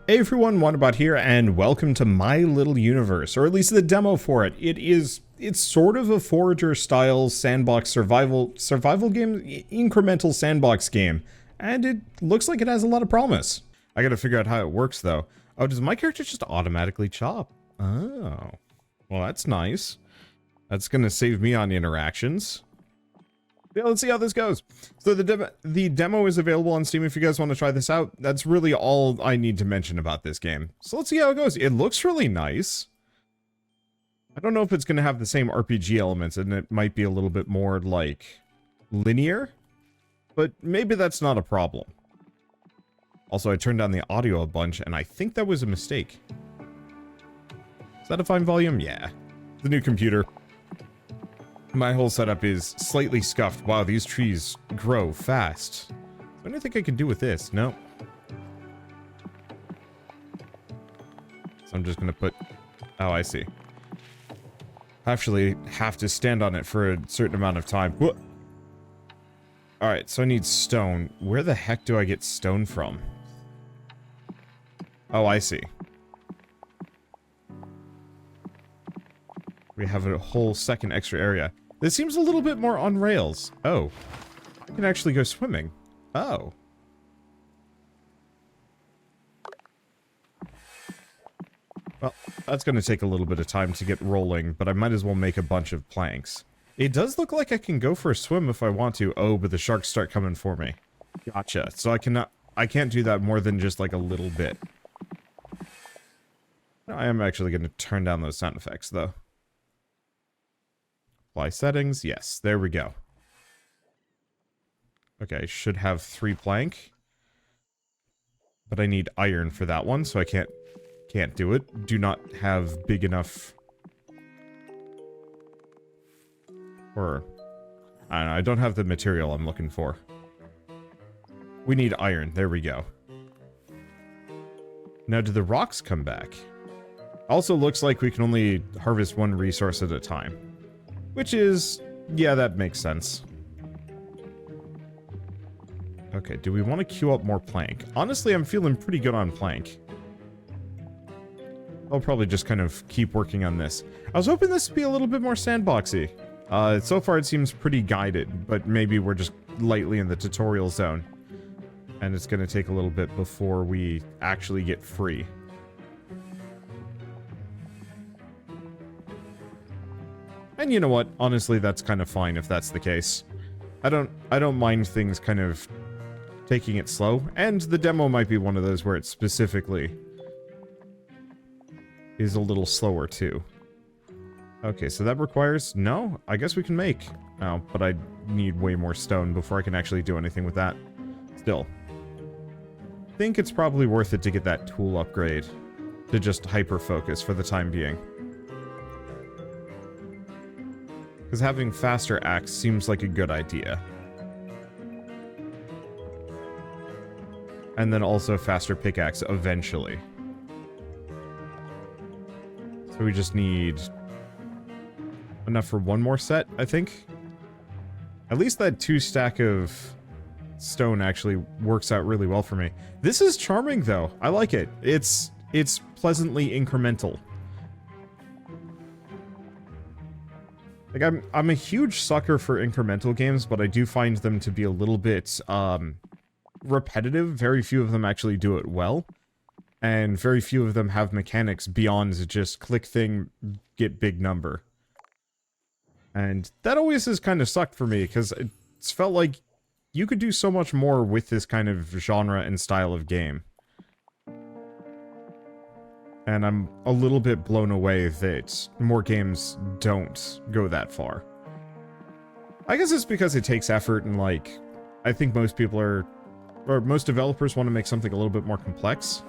Hey everyone, Wanderbot here, and welcome to my little universe, or at least the demo for it. It's sort of a Forager style sandbox survival game, incremental sandbox game, and it looks like it has a lot of promise. I gotta figure out how it works though. Oh, does my character just automatically chop? Oh, well that's nice. That's gonna save me on interactions. Yeah, let's see how this goes. So the demo is available on Steam if you guys want to try this out. That's really all I need to mention about this game. So let's see how it goes. It looks really nice. I don't know if it's going to have the same RPG elements, and it might be a little bit more, like, linear. But maybe that's not a problem. Also, I turned down the audio a bunch, and I think that was a mistake. Is that a fine volume? Yeah. The new computer. My whole setup is slightly scuffed. Wow, these trees grow fast. What do I think I could do with this? No. So I'm just gonna put... Oh, I see. I actually have to stand on it for a certain amount of time. Alright, so I need stone. Where the heck do I get stone from? Oh, I see. We have a whole second extra area. This seems a little bit more on rails. Oh. I can actually go swimming. Oh. Well, that's going to take a little bit of time to get rolling, but I might as well make a bunch of planks. It does look like I can go for a swim if I want to. Oh, but the sharks start coming for me. Gotcha. So I can't do that more than just like a little bit. I am actually going to turn down those sound effects, though. Apply settings. Yes, there we go. Okay, should have 3 plank. But I need iron for that one, so I can't do it. Do not have big enough... Or... I don't know, I don't have the material I'm looking for. We need iron. There we go. Now, do the rocks come back? Also looks like we can only harvest 1 resource at a time. Which is... yeah, that makes sense. Okay, do we want to queue up more plank? Honestly, I'm feeling pretty good on plank. I'll probably just kind of keep working on this. I was hoping this would be a little bit more sandboxy. So far it seems pretty guided, but maybe we're just lightly in the tutorial zone. And it's going to take a little bit before we actually get free. And you know what? Honestly, that's kind of fine if that's the case. I don't mind things kind of taking it slow, and the demo might be one of those where it specifically is a little slower too. Okay, so that requires... no? I guess we can make... oh, but I need way more stone before I can actually do anything with that. Still. I think it's probably worth it to get that tool upgrade to just hyper-focus for the time being. Because having faster axe seems like a good idea. And then also faster pickaxe eventually. So we just need enough for 1 more set, I think. At least that 2 stack of stone actually works out really well for me. This is charming though. I like it. It's pleasantly incremental. Like, I'm a huge sucker for incremental games, but I do find them to be a little bit, repetitive. Very few of them actually do it well. And very few of them have mechanics beyond just click thing, get big number. And that always has kind of sucked for me, because it's felt like you could do so much more with this kind of genre and style of game. And I'm a little bit blown away that more games don't go that far. I guess it's because it takes effort and, like, I think most people are... or most developers want to make something a little bit more complex.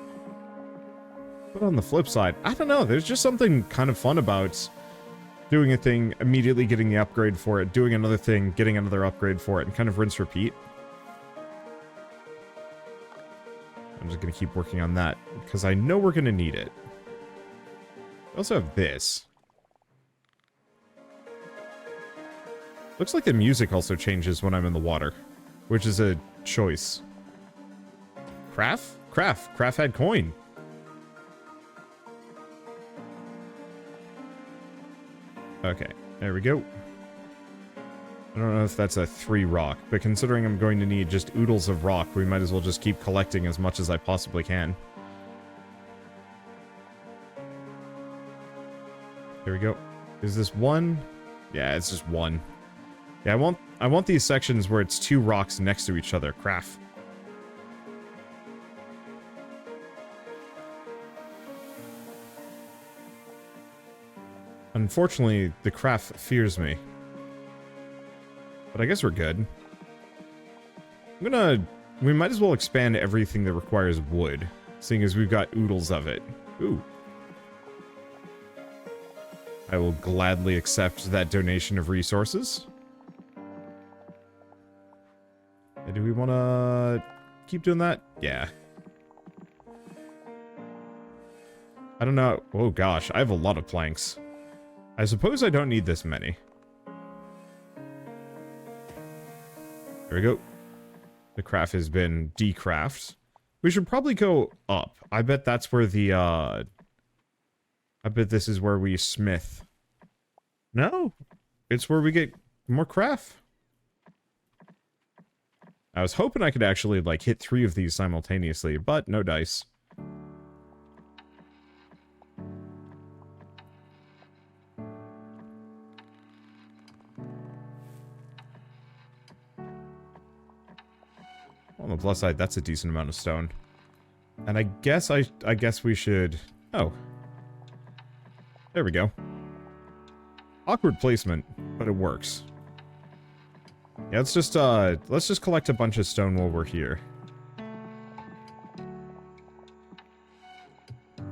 But on the flip side, I don't know, there's just something kind of fun about doing a thing, immediately getting the upgrade for it, doing another thing, getting another upgrade for it, and kind of rinse repeat. I'm just going to keep working on that, because I know we're going to need it. I also have this. Looks like the music also changes when I'm in the water, which is a choice. Craft had coin. Okay, there we go. I don't know if that's a 3 rock, but considering I'm going to need just oodles of rock, we might as well just keep collecting as much as I possibly can. Here we go. Is this 1? Yeah, it's just 1. Yeah, I want these sections where it's 2 rocks next to each other. Craft. Unfortunately, the craft fears me. But I guess we're good. We might as well expand everything that requires wood, seeing as we've got oodles of it. Ooh. I will gladly accept that donation of resources. Do we want to keep doing that? Yeah. I don't know. Oh gosh, I have a lot of planks. I suppose I don't need this many. There we go. The craft has been decraft. We should probably go up. I bet that's where the, I bet this is where we smith. No. It's where we get more craft. I was hoping I could actually, like, hit 3 of these simultaneously, but no dice. On the plus side, that's a decent amount of stone. And I guess we should... Oh. There we go. Awkward placement, but it works. Yeah, let's just collect a bunch of stone while we're here.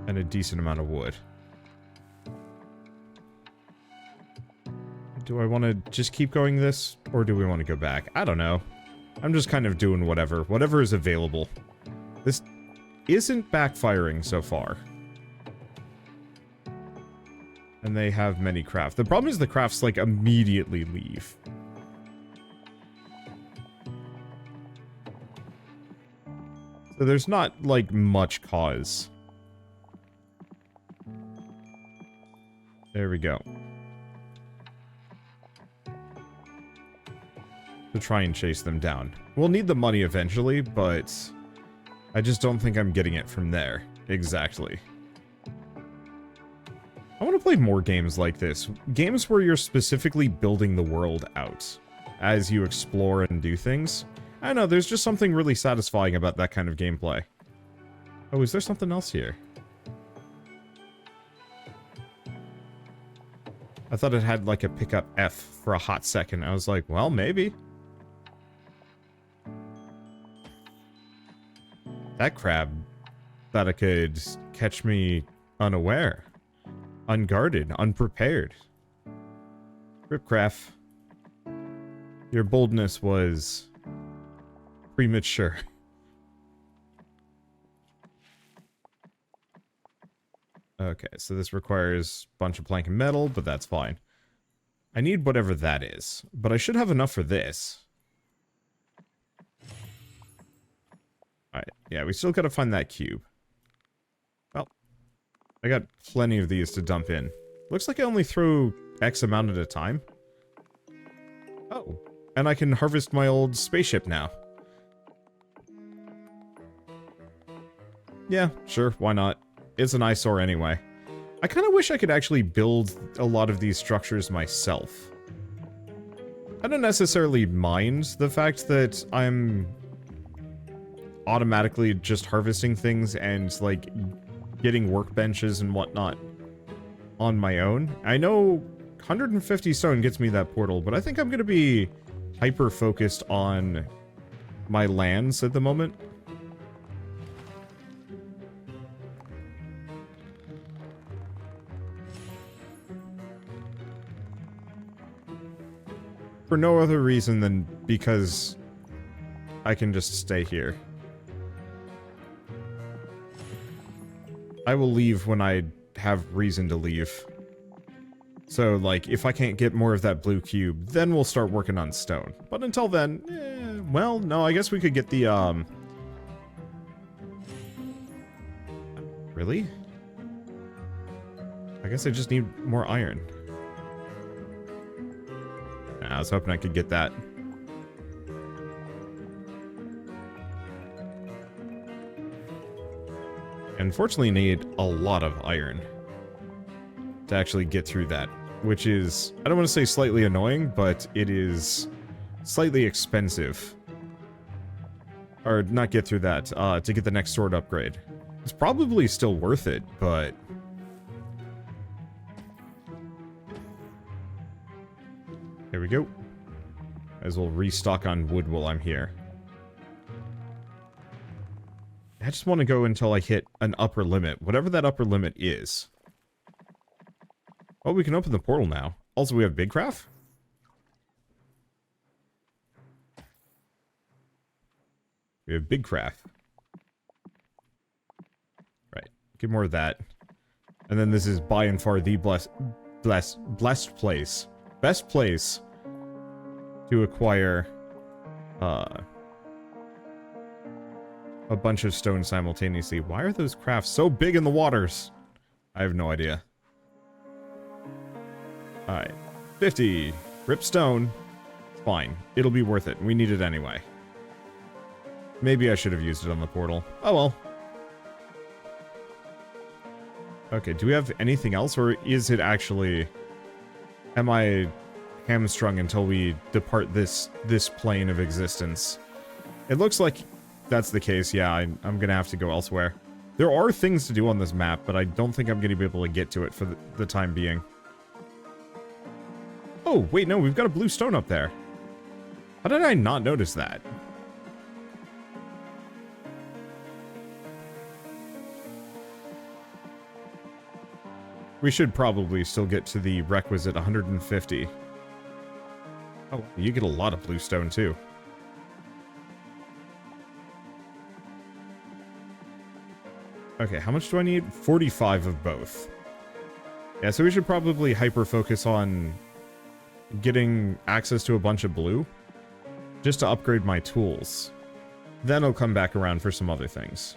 And a decent amount of wood. Do I want to just keep going this, or do we want to go back? I don't know. I'm just kind of doing whatever. Whatever is available. This isn't backfiring so far. And they have many craft. The problem is the crafts, like, immediately leave. So there's not, like, much cause. There we go. To try and chase them down. We'll need the money eventually, but I just don't think I'm getting it from there. Exactly. I want to play more games like this. Games where you're specifically building the world out as you explore and do things. I don't know, there's just something really satisfying about that kind of gameplay. Oh, is there something else here? I thought it had like a pickup F for a hot second. I was like, well, maybe. That crab thought it could catch me unaware. Unguarded, unprepared. Ripcraft. Your boldness was premature. Okay, so this requires a bunch of plank and metal, but that's fine. I need whatever that is, but I should have enough for this. Alright, yeah, we still gotta find that cube. Well, I got plenty of these to dump in. Looks like I only throw X amount at a time. Oh, and I can harvest my old spaceship now. Yeah, sure, why not? It's an eyesore anyway. I kind of wish I could actually build a lot of these structures myself. I don't necessarily mind the fact that I'm automatically just harvesting things and, like, getting workbenches and whatnot on my own. I know 150 stone gets me that portal, but I think I'm going to be hyper-focused on my lands at the moment. For no other reason than because I can just stay here. I will leave when I have reason to leave. So, like, if I can't get more of that blue cube, then we'll start working on stone. But until then, well, no, I guess we could get the, Really? I guess I just need more iron. was hoping I could get that. Unfortunately, need a lot of iron to actually get through that, which is, I don't want to say slightly annoying, but it is slightly expensive. Or not get through that, to get the next sword upgrade. It's probably still worth it, but... Here we go. Might as well restock on wood while I'm here. I just want to go until I hit an upper limit, whatever that upper limit is. Oh, we can open the portal now. Also, we have Big Craft? We have Big Craft. Right. Get more of that. And then this is by and far the blessed place. Best place to acquire a bunch of stone simultaneously. Why are those crafts so big in the waters? I have no idea. Alright. 50. Rip stone. Fine. It'll be worth it. We need it anyway. Maybe I should have used it on the portal. Oh well. Okay, do we have anything else, or is it actually... Am I hamstrung until we depart this plane of existence? It looks like that's the case. Yeah, I'm gonna have to go elsewhere. There are things to do on this map, but I don't think I'm gonna be able to get to it for the time being. Oh, wait, no, we've got a blue stone up there. How did I not notice that? We should probably still get to the requisite 150. Oh, you get a lot of blue stone, too. Okay, how much do I need? 45 of both. Yeah, so we should probably hyper-focus on getting access to a bunch of blue, just to upgrade my tools. Then I'll come back around for some other things.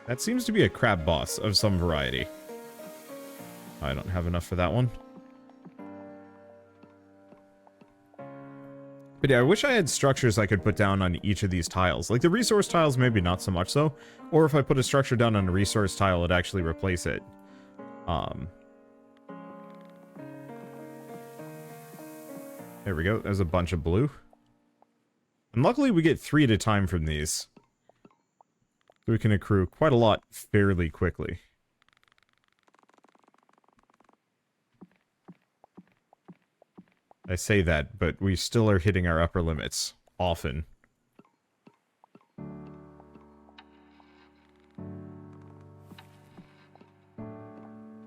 That seems to be a crab boss of some variety. I don't have enough for that one. But yeah, I wish I had structures I could put down on each of these tiles. Like the resource tiles, maybe not so much so. Or if I put a structure down on a resource tile, it'd actually replace it. There we go. There's a bunch of blue. And luckily we get 3 at a time from these. So we can accrue quite a lot fairly quickly. I say that, but we still are hitting our upper limits often.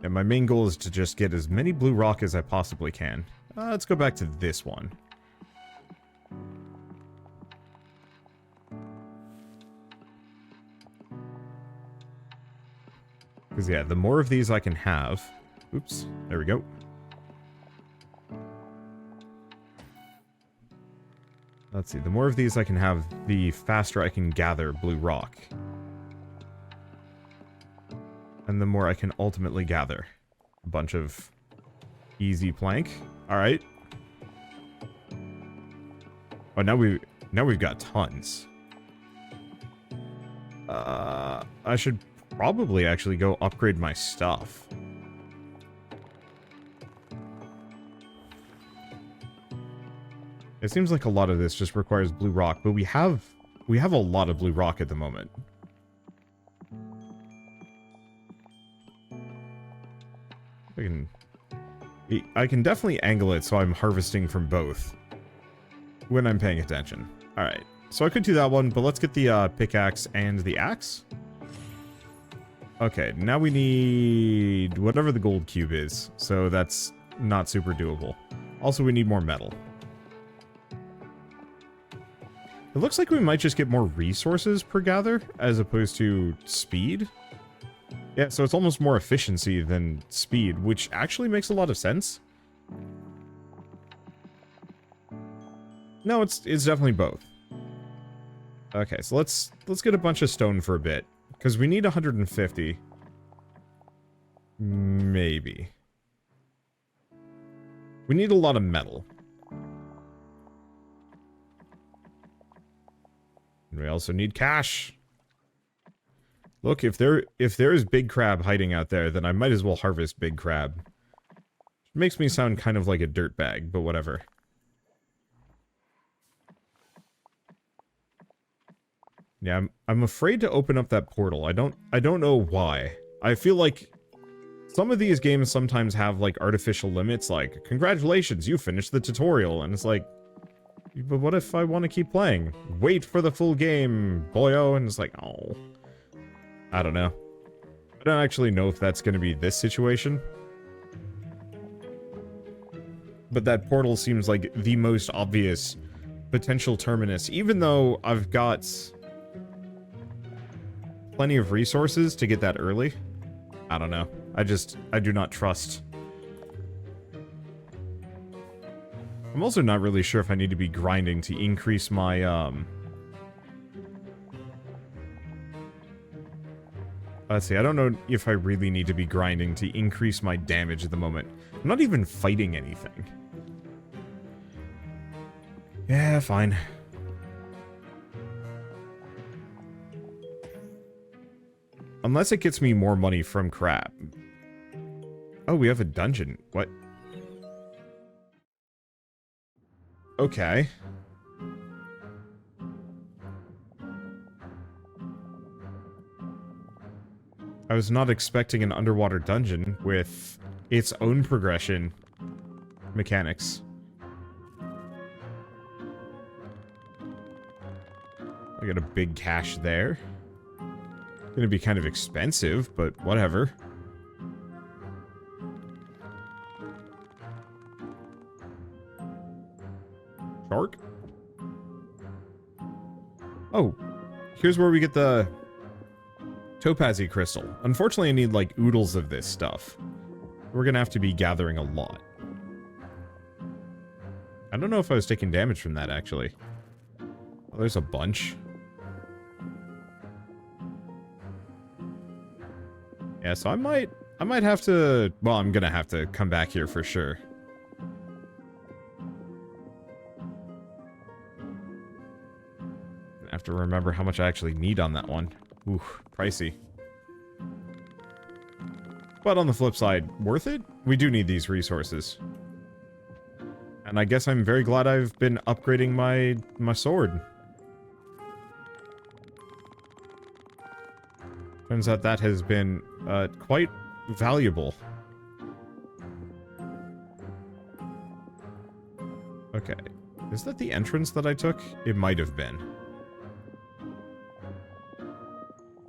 And my main goal is to just get as many blue rock as I possibly can. Let's go back to this one. Because, yeah, the more of these I can have... Oops, there we go. Let's see, the more of these I can have, the faster I can gather blue rock. And the more I can ultimately gather. A bunch of easy plank. Alright. Oh, now we've got tons. I should probably actually go upgrade my stuff. It seems like a lot of this just requires blue rock, but we have a lot of blue rock at the moment. I can definitely angle it so I'm harvesting from both when I'm paying attention. Alright, so I could do that one, but let's get the pickaxe and the axe. Okay, now we need whatever the gold cube is, so that's not super doable. Also, we need more metal. It looks like we might just get more resources per gather, as opposed to speed. Yeah, so it's almost more efficiency than speed, which actually makes a lot of sense. No, it's definitely both. Okay, so let's get a bunch of stone for a bit, because we need 150. Maybe. We need a lot of metal. And we also need cash. Look, if there is big crab hiding out there, then I might as well harvest big crab. It makes me sound kind of like a dirtbag, but whatever. Yeah, I'm afraid to open up that portal. I don't know why. I feel like some of these games sometimes have like artificial limits, like, congratulations, you finished the tutorial, and it's like, but what if I want to keep playing? Wait for the full game, boyo, and it's like, oh. I don't know. I don't actually know if that's going to be this situation. But that portal seems like the most obvious potential terminus, even though I've got plenty of resources to get that early. I don't know. I do not trust. I'm also not really sure if I need to be grinding to increase my, let's see, I don't know if I really need to be grinding to increase my damage at the moment. I'm not even fighting anything. Yeah, fine. Unless it gets me more money from crab. Oh, we have a dungeon. What? Okay. I was not expecting an underwater dungeon with its own progression mechanics. I got a big cache there. Gonna be kind of expensive, but whatever. Shark? Oh, here's where we get the Topazzy crystal. Unfortunately, I need like oodles of this stuff. We're gonna have to be gathering a lot. I don't know if I was taking damage from that, actually. Oh, there's a bunch. Yeah, so I might have to... Well, I'm gonna have to come back here for sure. I have to remember how much I actually need on that one. Ooh, pricey. But on the flip side, worth it? We do need these resources. And I guess I'm very glad I've been upgrading my sword. Turns out that has been quite valuable. Okay. Is that the entrance that I took? It might have been.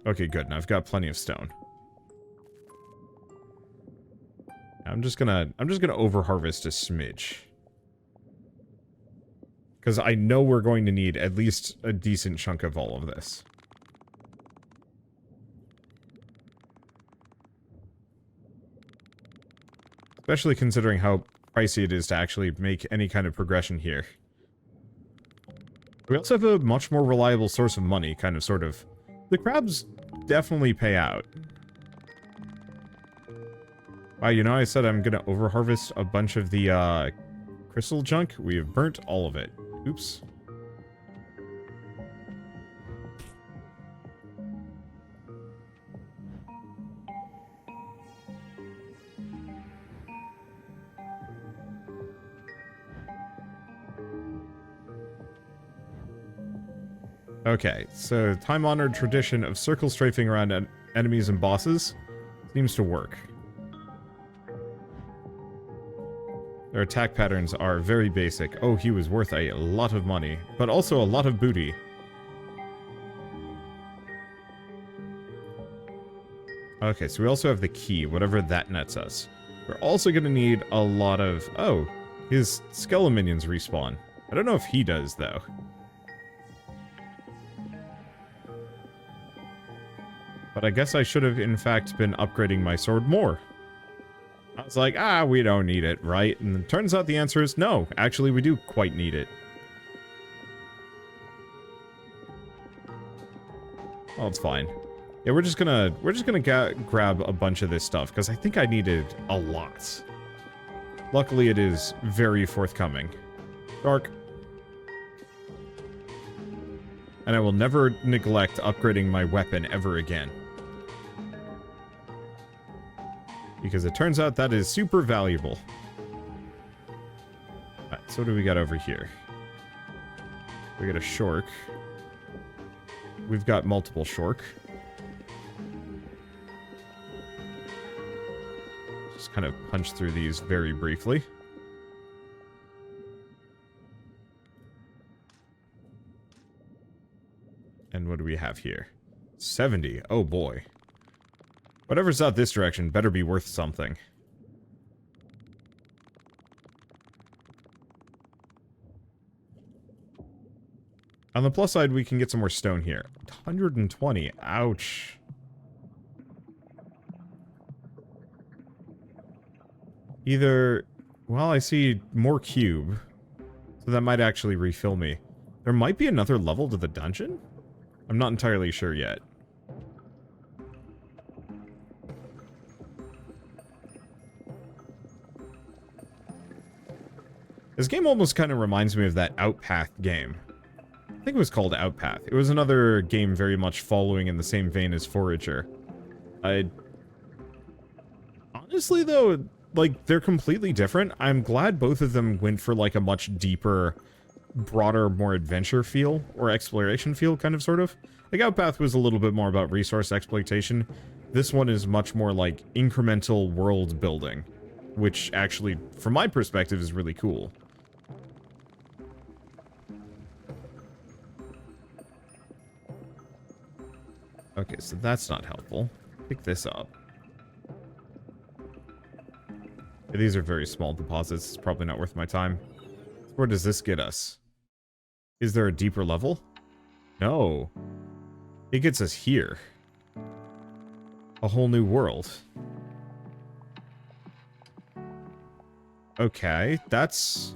Okay, good. Now I've got plenty of stone. I'm just gonna over-harvest a smidge. Because I know we're going to need at least a decent chunk of all of this. Especially considering how pricey it is to actually make any kind of progression here. We also have a much more reliable source of money, kind of, sort of. The crabs definitely pay out. Wow, you know, I said I'm gonna over-harvest a bunch of the, crystal junk. We have burnt all of it. Oops. Okay, so time-honored tradition of circle strafing around enemies and bosses seems to work. Their attack patterns are very basic. Oh, he was worth a lot of money, but also a lot of booty. Okay, so we also have the key, whatever that nets us. We're also going to need a lot of... Oh, his skeleton minions respawn. I don't know if he does, though. But I guess I should have, in fact, been upgrading my sword more. I was like, we don't need it, right? And it turns out the answer is no. Actually, we do quite need it. Well, it's fine. Yeah, we're just gonna grab a bunch of this stuff because I think I needed a lot. Luckily, it is very forthcoming. Dark. And I will never neglect upgrading my weapon ever again. Because it turns out that is super valuable. Alright, so what do we got over here? We got a Shork. We've got multiple Shork. Just kind of punch through these very briefly. And what do we have here? 70. Oh boy. Whatever's out this direction better be worth something. On the plus side, we can get some more stone here. 120. Ouch. Either... Well, I see more cube. So that might actually refill me. There might be another level to the dungeon? I'm not entirely sure yet. This game almost kind of reminds me of that Outpath game. I think it was called Outpath. It was another game very much following in the same vein as Forager. Honestly, though, like, they're completely different. I'm glad both of them went for, like, a much deeper, broader, more adventure feel, or exploration feel, kind of, sort of. Like, Outpath was a little bit more about resource exploitation. This one is much more, like, incremental world building, which actually, from my perspective, is really cool. Okay, so that's not helpful. Pick this up. Yeah, these are very small deposits. It's probably not worth my time. Where does this get us? Is there a deeper level? No. It gets us here. A whole new world. Okay, that's...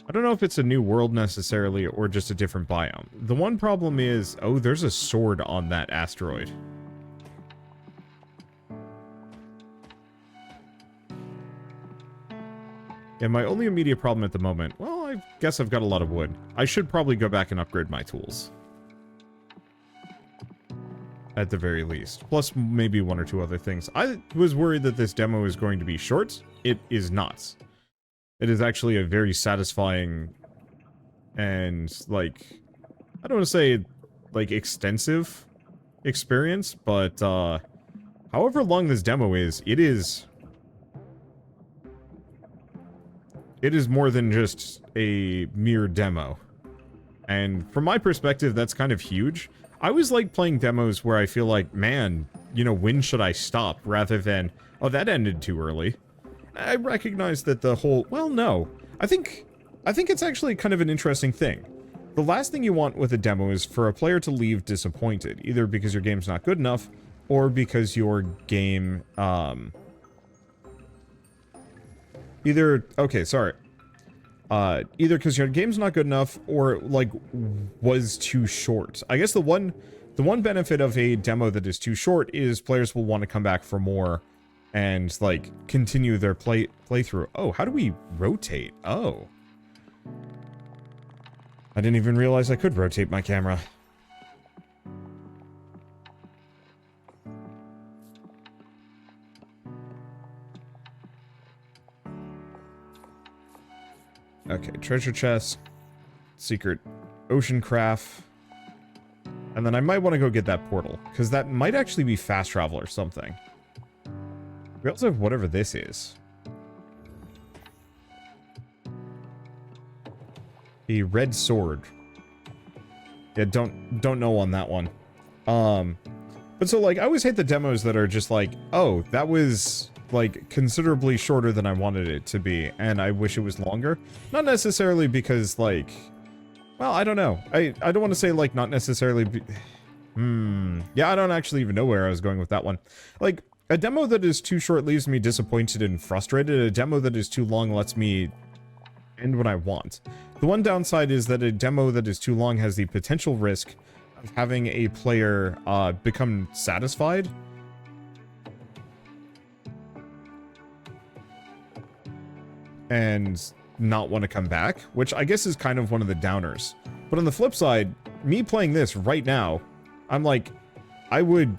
I don't know if it's a new world necessarily, or just a different biome. The one problem is... Oh, there's a sword on that asteroid. Yeah, my only immediate problem at the moment... Well, I guess I've got a lot of wood. I should probably go back and upgrade my tools. At the very least. Plus, maybe one or two other things. I was worried that this demo is going to be short. It is not. It is actually a very satisfying and, like, I don't want to say, like, extensive experience, but, however long this demo is, it is more than just a mere demo. And from my perspective, that's kind of huge. I always like playing demos where I feel like, man, you know, when should I stop? Rather than, oh, that ended too early. I recognize that the whole... Well, no. I think it's actually kind of an interesting thing. The last thing you want with a demo is for a player to leave disappointed, either because your game's not good enough, or because your game, either because your game's not good enough, or, like, was too short. I guess the one benefit of a demo that is too short is players will want to come back for more, and, like, continue their playthrough. Oh, how do we rotate? Oh. I didn't even realize I could rotate my camera. Okay, treasure chest, secret ocean craft, and then I might want to go get that portal, because that might actually be fast travel or something. We also have whatever this is. The red sword. Yeah, don't know on that one. But so, like, I always hate the demos that are just like, oh, that was, like, considerably shorter than I wanted it to be, and I wish it was longer. Not necessarily because, like, well, I don't know. I don't want to say, like, not necessarily yeah, I don't actually even know where I was going with that one. Like, a demo that is too short leaves me disappointed and frustrated. A demo that is too long lets me end what I want. The one downside is that a demo that is too long has the potential risk having a player become satisfied and not want to come back, which I guess is kind of one of the downers. But on the flip side, me playing this right now, I'm like, I would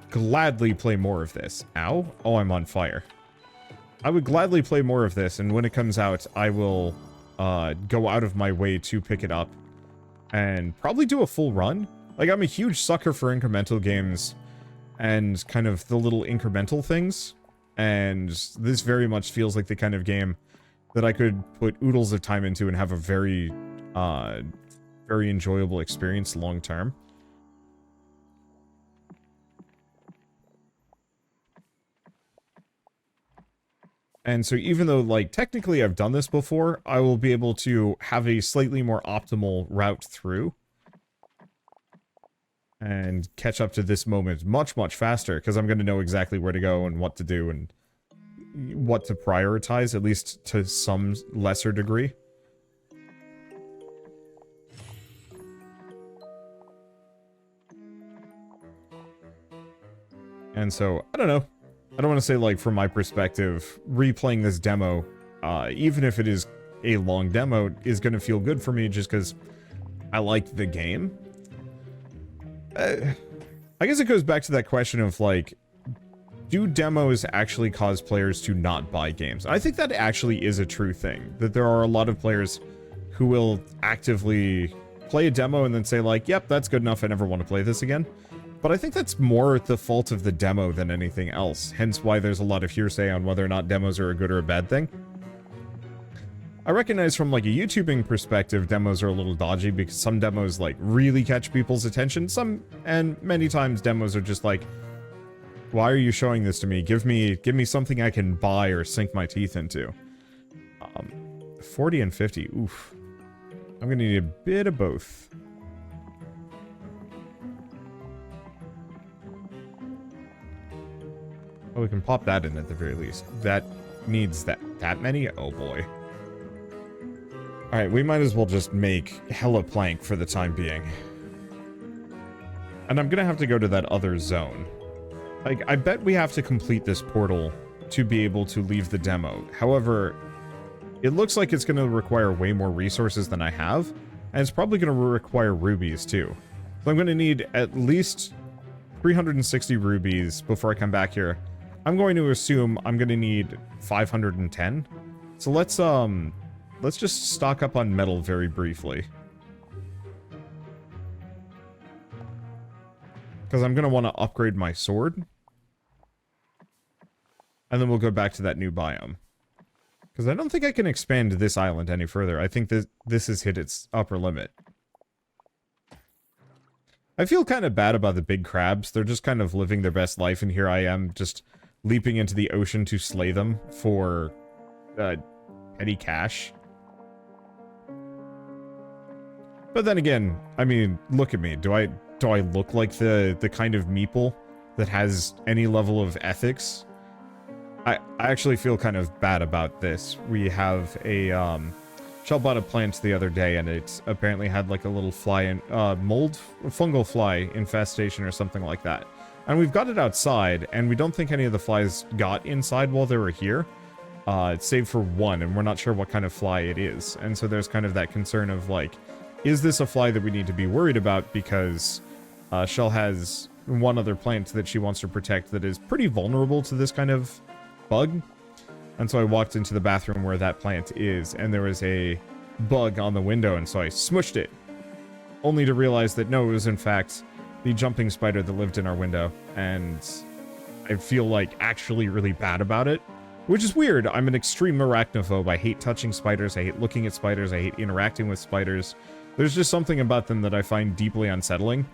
gladly play more of this. Ow. Oh, I'm on fire. I would gladly play more of this, and when it comes out, I will go out of my way to pick it up and probably do a full run. Like, I'm a huge sucker for incremental games and kind of the little incremental things, and this very much feels like the kind of game that I could put oodles of time into and have a very, very enjoyable experience long term. And so even though, like, technically I've done this before, I will be able to have a slightly more optimal route through and catch up to this moment much, much faster, because I'm going to know exactly where to go and what to do and what to prioritize, at least to some lesser degree. And so, I don't know. I don't want to say, like, from my perspective, replaying this demo, even if it is a long demo, is going to feel good for me just because I like the game. I guess it goes back to that question of, like, do demos actually cause players to not buy games? I think that actually is a true thing, that there are a lot of players who will actively play a demo and then say, like, yep, that's good enough, I never want to play this again. But I think that's more the fault of the demo than anything else, hence why there's a lot of hearsay on whether or not demos are a good or a bad thing. I recognize from, like, a YouTubing perspective, demos are a little dodgy because some demos, like, really catch people's attention. And many times demos are just like, why are you showing this to me? Give me something I can buy or sink my teeth into. 40 and 50, oof. I'm gonna need a bit of both. Oh, we can pop that in at the very least. That needs that many? Oh boy. Alright, we might as well just make hella plank for the time being. And I'm gonna have to go to that other zone. Like, I bet we have to complete this portal to be able to leave the demo. However, it looks like it's gonna require way more resources than I have, and it's probably gonna require rubies too. So I'm gonna need at least 360 rubies before I come back here. I'm going to assume I'm gonna need 510. So let's just stock up on metal very briefly. Because I'm gonna want to upgrade my sword. And then we'll go back to that new biome. Because I don't think I can expand this island any further. I think this has hit its upper limit. I feel kind of bad about the big crabs. They're just kind of living their best life, and here I am just leaping into the ocean to slay them for petty cash. But then again, I mean, look at me. Do I look like the kind of meeple that has any level of ethics? I actually feel kind of bad about this. We have a Shell bought a plant the other day, and it apparently had like a little fly in fungal fly infestation or something like that. And we've got it outside, and we don't think any of the flies got inside while they were here. Save for one, and we're not sure what kind of fly it is. And so there's kind of that concern of like, is this a fly that we need to be worried about? Because Shell has one other plant that she wants to protect that is pretty vulnerable to this kind of bug. And so I walked into the bathroom where that plant is, and there was a bug on the window, and so I smushed it. Only to realize that no, it was in fact the jumping spider that lived in our window, and I feel like actually really bad about it. Which is weird. I'm an extreme arachnophobe. I hate touching spiders, I hate looking at spiders, I hate interacting with spiders. There's just something about them that I find deeply unsettling.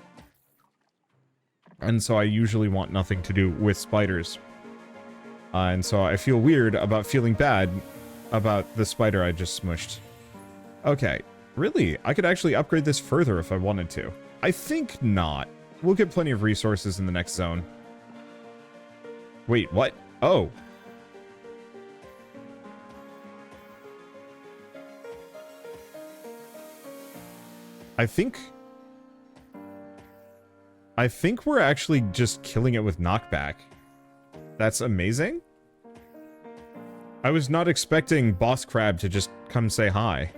And so I usually want nothing to do with spiders. And so I feel weird about feeling bad about the spider I just smushed. Okay, really? I could actually upgrade this further if I wanted to. I think not. We'll get plenty of resources in the next zone. Wait, what? Oh. I think I think we're actually just killing it with knockback. That's amazing. I was not expecting Boss Crab to just come say hi.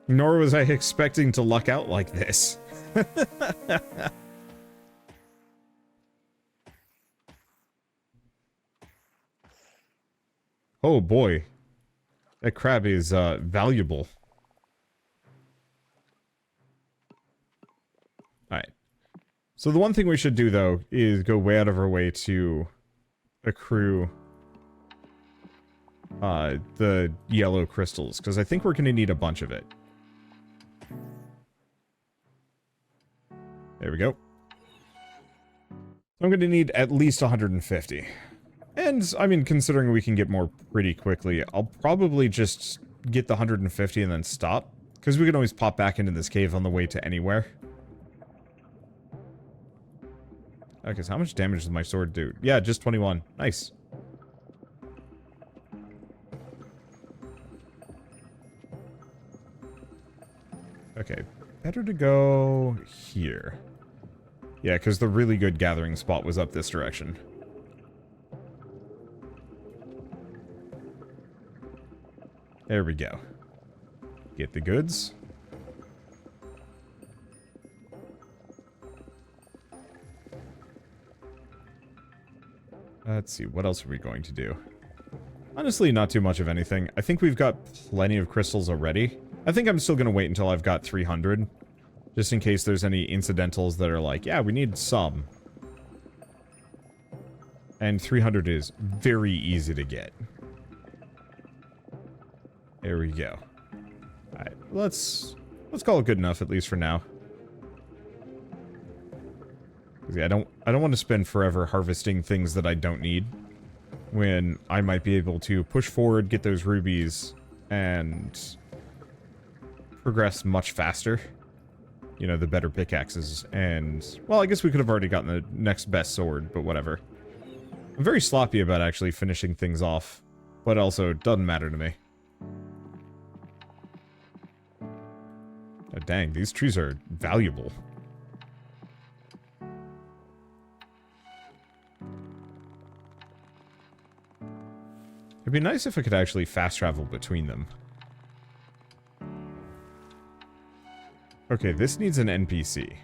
Nor was I expecting to luck out like this. Oh boy. That crab is valuable. Alright. So the one thing we should do, though, is go way out of our way to accrue the yellow crystals, because I think we're going to need a bunch of it. There we go. I'm going to need at least 150. And, I mean, considering we can get more pretty quickly, I'll probably just get the 150 and then stop. Because we can always pop back into this cave on the way to anywhere. Okay, so how much damage does my sword do? Yeah, just 21. Nice. Okay, better to go here. Yeah, because the really good gathering spot was up this direction. There we go. Get the goods. Let's see, what else are we going to do? Honestly, not too much of anything. I think we've got plenty of crystals already. I think I'm still going to wait until I've got 300. Just in case there's any incidentals that are like, yeah, we need some. And 300 is very easy to get. There we go. Alright, let's call it good enough, at least for now. Yeah, I don't want to spend forever harvesting things that I don't need. When I might be able to push forward, get those rubies, and progress much faster. You know, the better pickaxes, and... well, I guess we could have already gotten the next best sword, but whatever. I'm very sloppy about actually finishing things off, but also it doesn't matter to me. Oh, dang, these trees are valuable. It'd be nice if I could actually fast travel between them. Okay, this needs an NPC.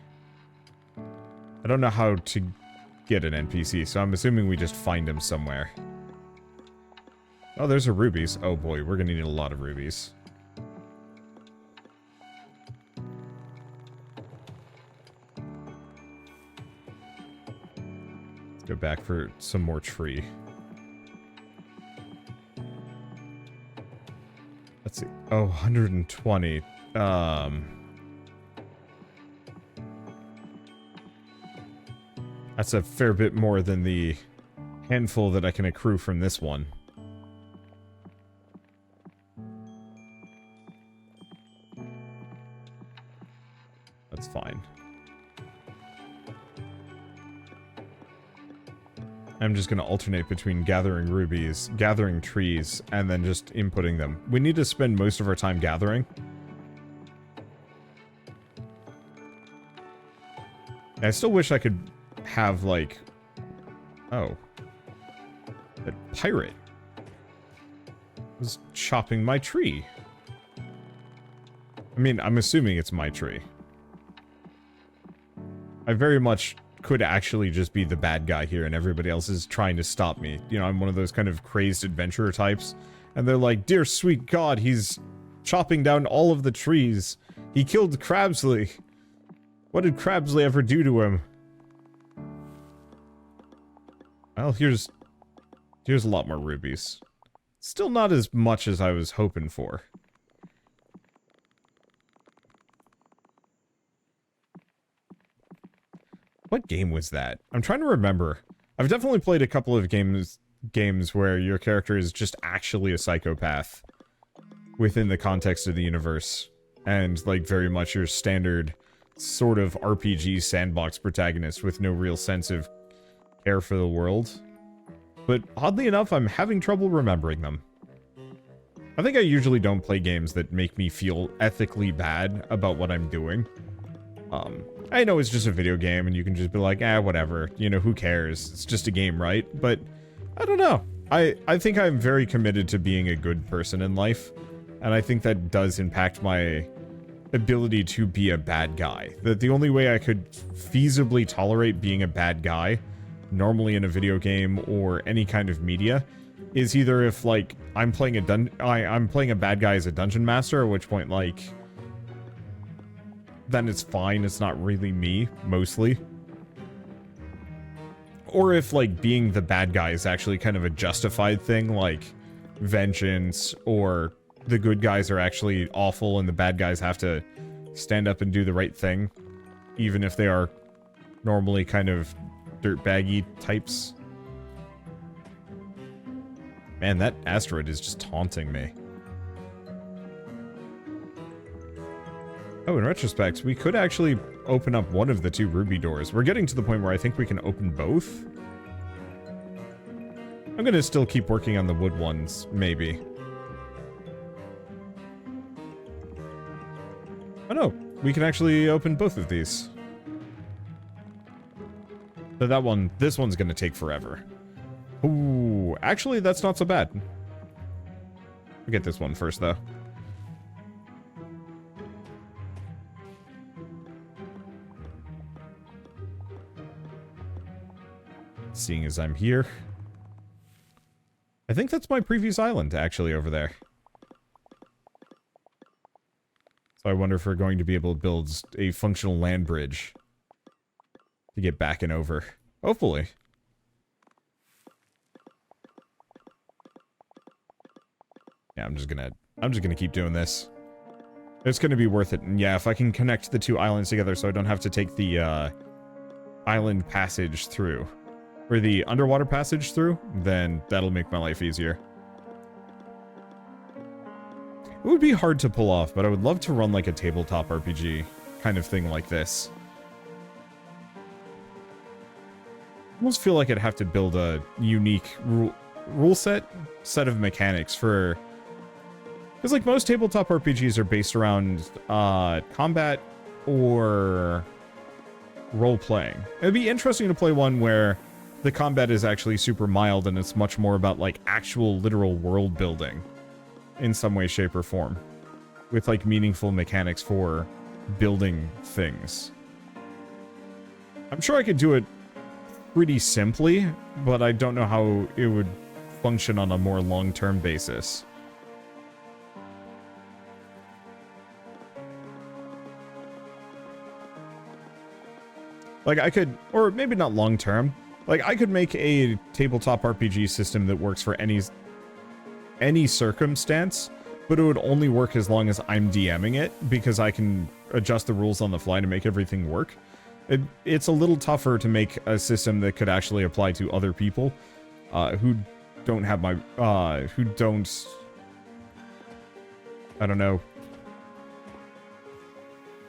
I don't know how to get an NPC, so I'm assuming we just find him somewhere. Oh, there's a rubies. Oh boy, we're gonna need a lot of rubies. Let's go back for some more tree. Let's see. Oh, 120. That's a fair bit more than the handful that I can accrue from this one. That's fine. I'm just going to alternate between gathering rubies, gathering trees, and then just inputting them. We need to spend most of our time gathering. I still wish I could have, like... oh. That pirate was chopping my tree. I mean, I'm assuming it's my tree. I very much could actually just be the bad guy here and everybody else is trying to stop me. You know, I'm one of those kind of crazed adventurer types. And they're like, dear sweet God, he's chopping down all of the trees. He killed Crabsley. What did Crabsley ever do to him? Well, here's a lot more rubies. Still not as much as I was hoping for. What game was that? I'm trying to remember. I've definitely played a couple of games where your character is just actually a psychopath within the context of the universe. And, like, very much your standard sort of RPG sandbox protagonist with no real sense of care for the world. But oddly enough, I'm having trouble remembering them. I think I usually don't play games that make me feel ethically bad about what I'm doing. I know it's just a video game and you can just be like, whatever, you know, who cares? It's just a game, right? But I don't know. I think I'm very committed to being a good person in life, and I think that does impact my ability to be a bad guy. That the only way I could feasibly tolerate being a bad guy, normally in a video game or any kind of media, is either if, like, I'm playing a bad guy as a dungeon master, at which point, like, then it's fine, it's not really me, mostly. Or if, like, being the bad guy is actually kind of a justified thing, like vengeance, or the good guys are actually awful and the bad guys have to stand up and do the right thing, even if they are normally kind of dirtbaggy types. Man, that asteroid is just taunting me. Oh, in retrospect, we could actually open up one of the two ruby doors. We're getting to the point where I think we can open both. I'm gonna still keep working on the wood ones, maybe. Oh no, we can actually open both of these. So this one's gonna take forever. Ooh, actually that's not so bad. We'll get this one first though. Seeing as I'm here. I think that's my previous island, actually, over there. So I wonder if we're going to be able to build a functional land bridge to get back and over. Hopefully. Yeah, I'm just gonna keep doing this. It's gonna be worth it. And yeah, if I can connect the two islands together so I don't have to take the island passage through, or the underwater passage through, then that'll make my life easier. It would be hard to pull off, but I would love to run like a tabletop RPG kind of thing like this. I almost feel like I'd have to build a unique rule set of mechanics for... Because like most tabletop RPGs are based around combat or role-playing. It'd be interesting to play one where the combat is actually super mild and it's much more about like actual literal world building in some way, shape, or form, with like meaningful mechanics for building things. I'm sure I could do it pretty simply, but I don't know how it would function on a more long-term basis. Like I could, or maybe not long-term, like, I could make a tabletop RPG system that works for any circumstance, but it would only work as long as I'm DMing it, because I can adjust the rules on the fly to make everything work. It's a little tougher to make a system that could actually apply to other people, who don't have my, who don't, I don't know,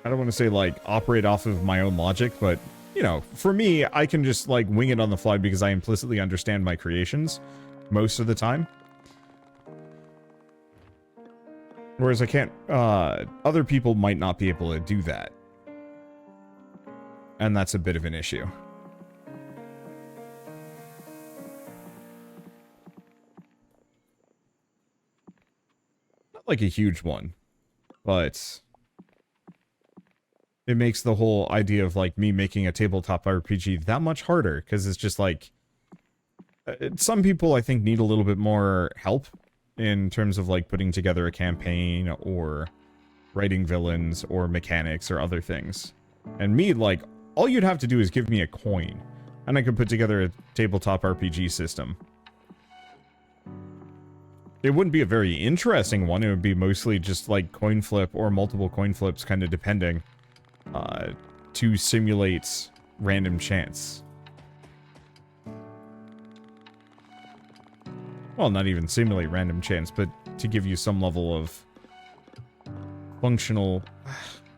I don't want to say, like, operate off of my own logic, but... You know, for me, I can just, like, wing it on the fly because I implicitly understand my creations most of the time. Whereas I can't, other people might not be able to do that. And that's a bit of an issue. Not like a huge one, but... It makes the whole idea of, like, me making a tabletop RPG that much harder, because it's just, like... Some people, I think, need a little bit more help in terms of, like, putting together a campaign, or writing villains, or mechanics, or other things. And me, like, all you'd have to do is give me a coin, and I could put together a tabletop RPG system. It wouldn't be a very interesting one, it would be mostly just, like, coin flip, or multiple coin flips, kind of depending. To simulate random chance. Well, not even simulate random chance, but to give you some level of functional,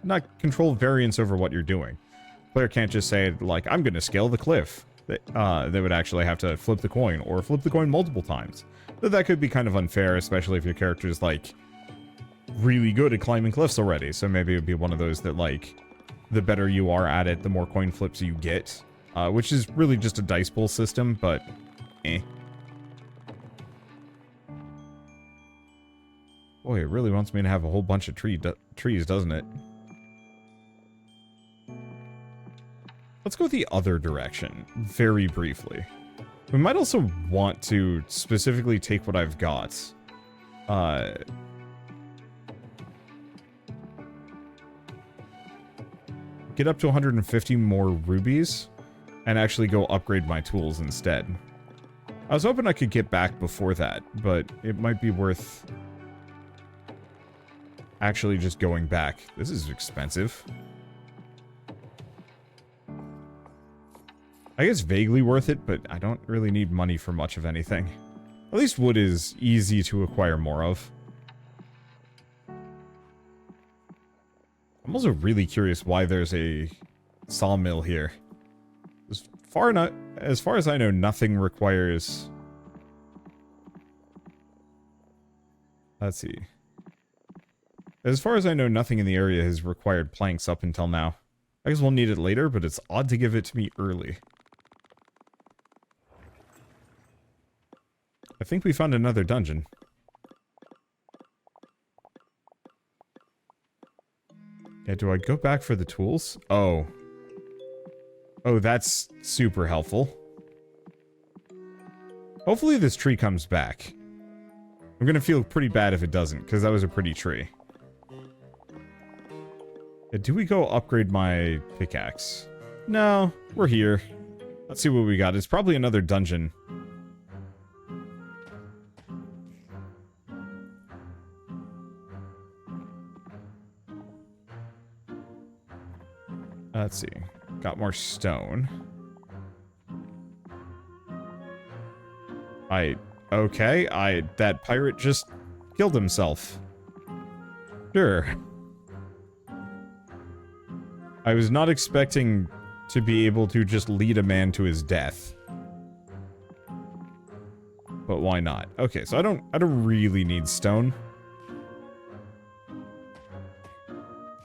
not control variance over what you're doing. Player can't just say, like, I'm going to scale the cliff. They would actually have to flip the coin, or flip the coin multiple times. But that could be kind of unfair, especially if your character's, like, really good at climbing cliffs already. So maybe it would be one of those that, like, the better you are at it, the more coin flips you get. Which is really just a dice pool system, but eh. Boy, it really wants me to have a whole bunch of trees, doesn't it? Let's go the other direction, very briefly. We might also want to specifically take what I've got. Get up to 150 more rubies, and actually go upgrade my tools instead. I was hoping I could get back before that, but it might be worth actually just going back. This is expensive. I guess vaguely worth it, but I don't really need money for much of anything. At least wood is easy to acquire more of. I'm also really curious why there's a sawmill here. As far as I know, nothing requires... Let's see. As far as I know, nothing in the area has required planks up until now. I guess we'll need it later, but it's odd to give it to me early. I think we found another dungeon. Yeah, do I go back for the tools? Oh. Oh, that's super helpful. Hopefully this tree comes back. I'm gonna feel pretty bad if it doesn't, because that was a pretty tree. Yeah, do we go upgrade my pickaxe? No, we're here. Let's see what we got. It's probably another dungeon. Let's see. Got more stone. Okay, that pirate just killed himself. Sure. I was not expecting to be able to just lead a man to his death. But why not? Okay, so I don't really need stone.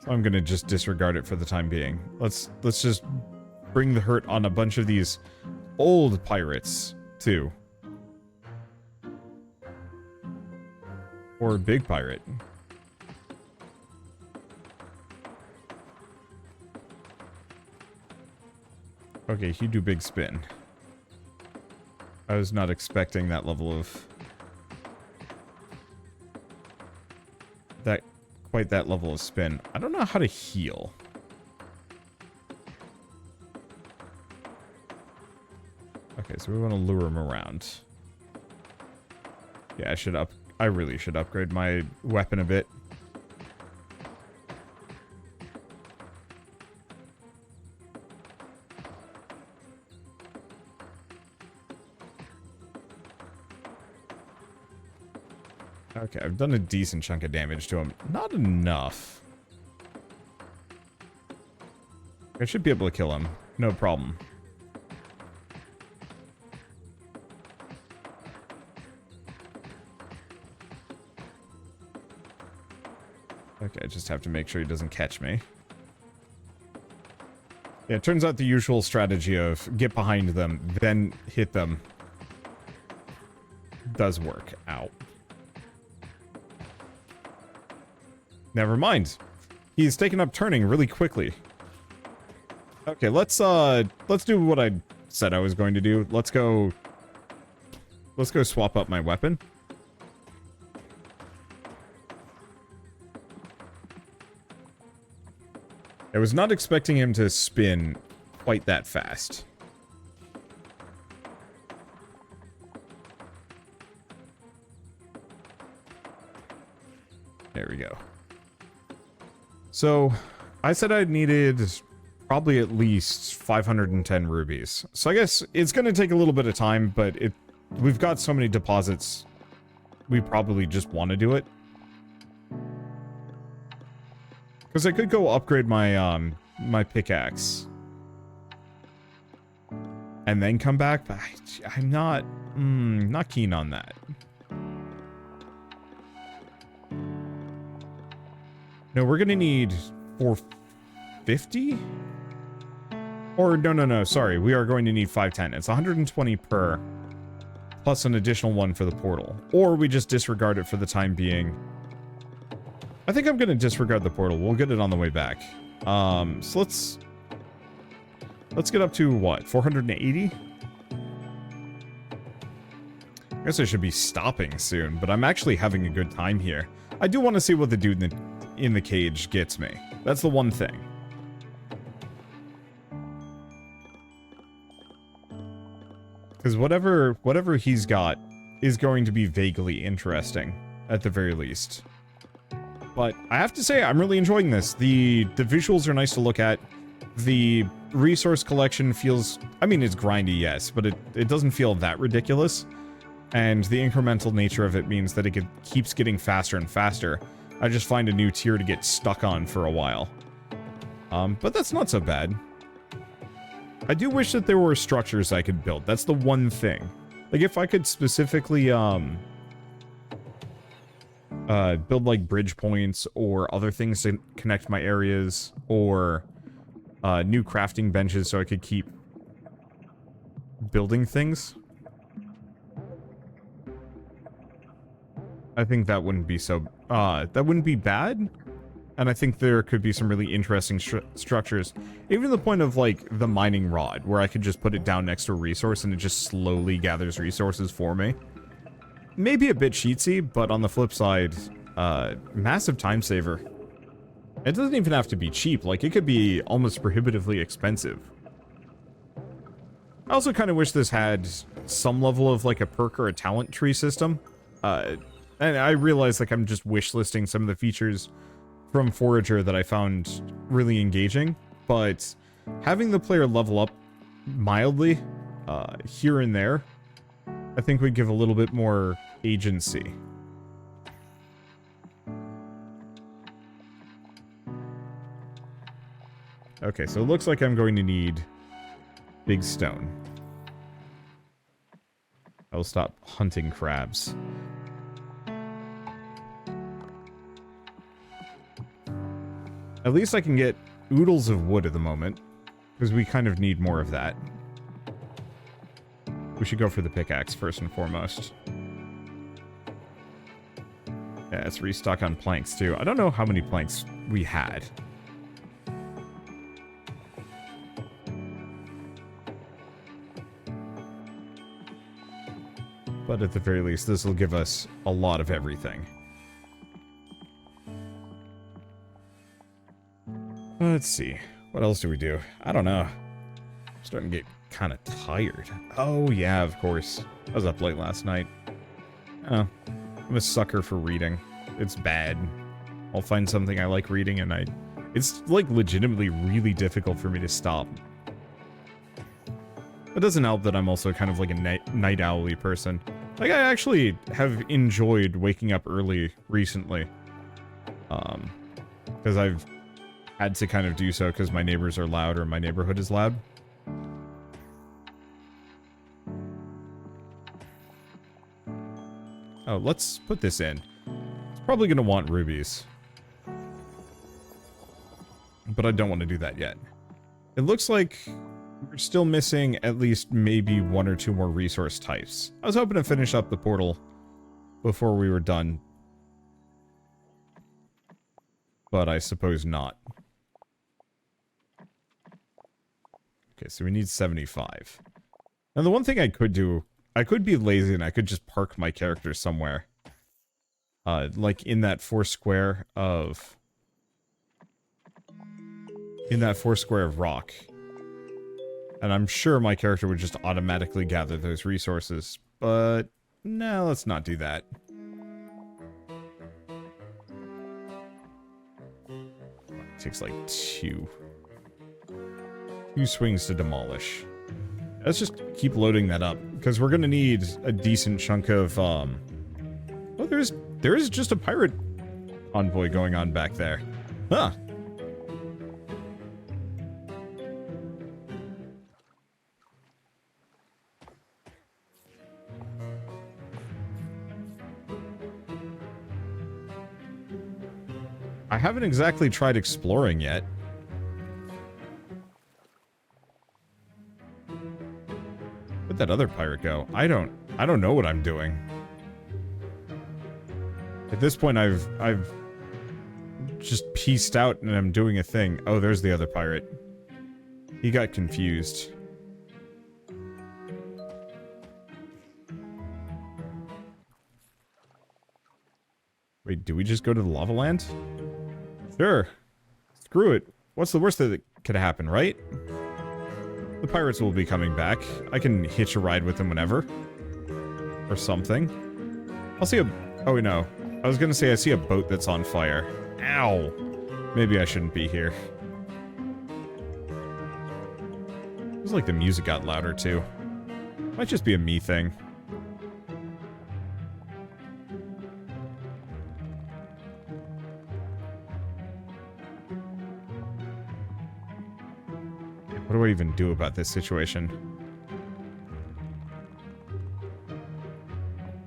So I'm gonna just disregard it for the time being. Let's just bring the hurt on a bunch of these old pirates, too. Or a big pirate. Okay, he do big spin. I was not expecting that level of... quite that level of spin. I don't know how to heal. Okay, so we want to lure him around. Yeah, I really should upgrade my weapon a bit. Okay, I've done a decent chunk of damage to him. Not enough. I should be able to kill him. No problem. Okay, I just have to make sure he doesn't catch me. Yeah, it turns out the usual strategy of get behind them, then hit them does work. Ow. Never mind. He's taken up turning really quickly. Okay, let's do what I said I was going to do. Let's go swap up my weapon. I was not expecting him to spin quite that fast. There we go. So, I said I needed probably at least 510 rubies. So I guess it's going to take a little bit of time, but we've got so many deposits, we probably just want to do it. Because I could go upgrade my, my pickaxe. And then come back, but I'm not keen on that. No, we're gonna need 150? Or no, sorry. We are going to need 510. It's 120 per, plus an additional one for the portal. Or we just disregard it for the time being. I think I'm going to disregard the portal. We'll get it on the way back. So let's get up to, what, 480? I guess I should be stopping soon, but I'm actually having a good time here. I do want to see what the dude in the cage gets me. That's the one thing. Because whatever he's got is going to be vaguely interesting, at the very least. But I have to say, I'm really enjoying this. The visuals are nice to look at. The resource collection feels... I mean, it's grindy, yes, but it doesn't feel that ridiculous. And the incremental nature of it means that it keeps getting faster and faster. I just find a new tier to get stuck on for a while. But that's not so bad. I do wish that there were structures I could build. That's the one thing. Like, if I could specifically, build, like, bridge points or other things to connect my areas, or new crafting benches so I could keep building things. I think that wouldn't be so, that wouldn't be bad. And I think there could be some really interesting structures. Even to the point of, like, the mining rod, where I could just put it down next to a resource and it just slowly gathers resources for me. Maybe a bit cheatsy, but on the flip side, massive time saver. It doesn't even have to be cheap. Like, it could be almost prohibitively expensive. I also kind of wish this had some level of, like, a perk or a talent tree system. And I realize, like, I'm just wishlisting some of the features from Forager that I found really engaging, but having the player level up mildly here and there, I think would give a little bit more agency. Okay, so it looks like I'm going to need big stone. I will stop hunting crabs. At least I can get oodles of wood at the moment, because we kind of need more of that. We should go for the pickaxe first and foremost. Yeah, let's restock on planks too. I don't know how many planks we had. But at the very least, this will give us a lot of everything. Let's see. What else do we do? I don't know. I'm starting to get kind of tired. Oh, yeah, of course. I was up late last night. Oh, I'm a sucker for reading. It's bad. I'll find something I like reading and it's like legitimately really difficult for me to stop. It doesn't help that I'm also kind of like a night owl-y person. Like, I actually have enjoyed waking up early recently. Because I've had to kind of do so because my neighbors are loud or my neighborhood is loud. Oh, let's put this in. It's probably going to want rubies. But I don't want to do that yet. It looks like we're still missing at least maybe 1 or 2 more resource types. I was hoping to finish up the portal before we were done. But I suppose not. Okay, so we need 75. Now, the one thing I could do, I could be lazy and I could just park my character somewhere. Like in that 4 square of... In that 4 square of rock. And I'm sure my character would just automatically gather those resources. But, no, let's not do that. It takes like 2 swings to demolish. Let's just keep loading that up, because we're gonna need a decent chunk of, Oh, there is just a pirate convoy going on back there. Huh. I haven't exactly tried exploring yet. Where'd that other pirate go? I don't know what I'm doing. At this point, I've just pieced out and I'm doing a thing. Oh, there's the other pirate. He got confused. Wait, do we just go to the lava land? Sure. Screw it. What's the worst that could happen, right? The pirates will be coming back. I can hitch a ride with them whenever. Or something. I'll see a... Oh, no. I was gonna say I see a boat that's on fire. Ow! Maybe I shouldn't be here. It was like the music got louder, too. Might just be a me thing. What do I even do about this situation?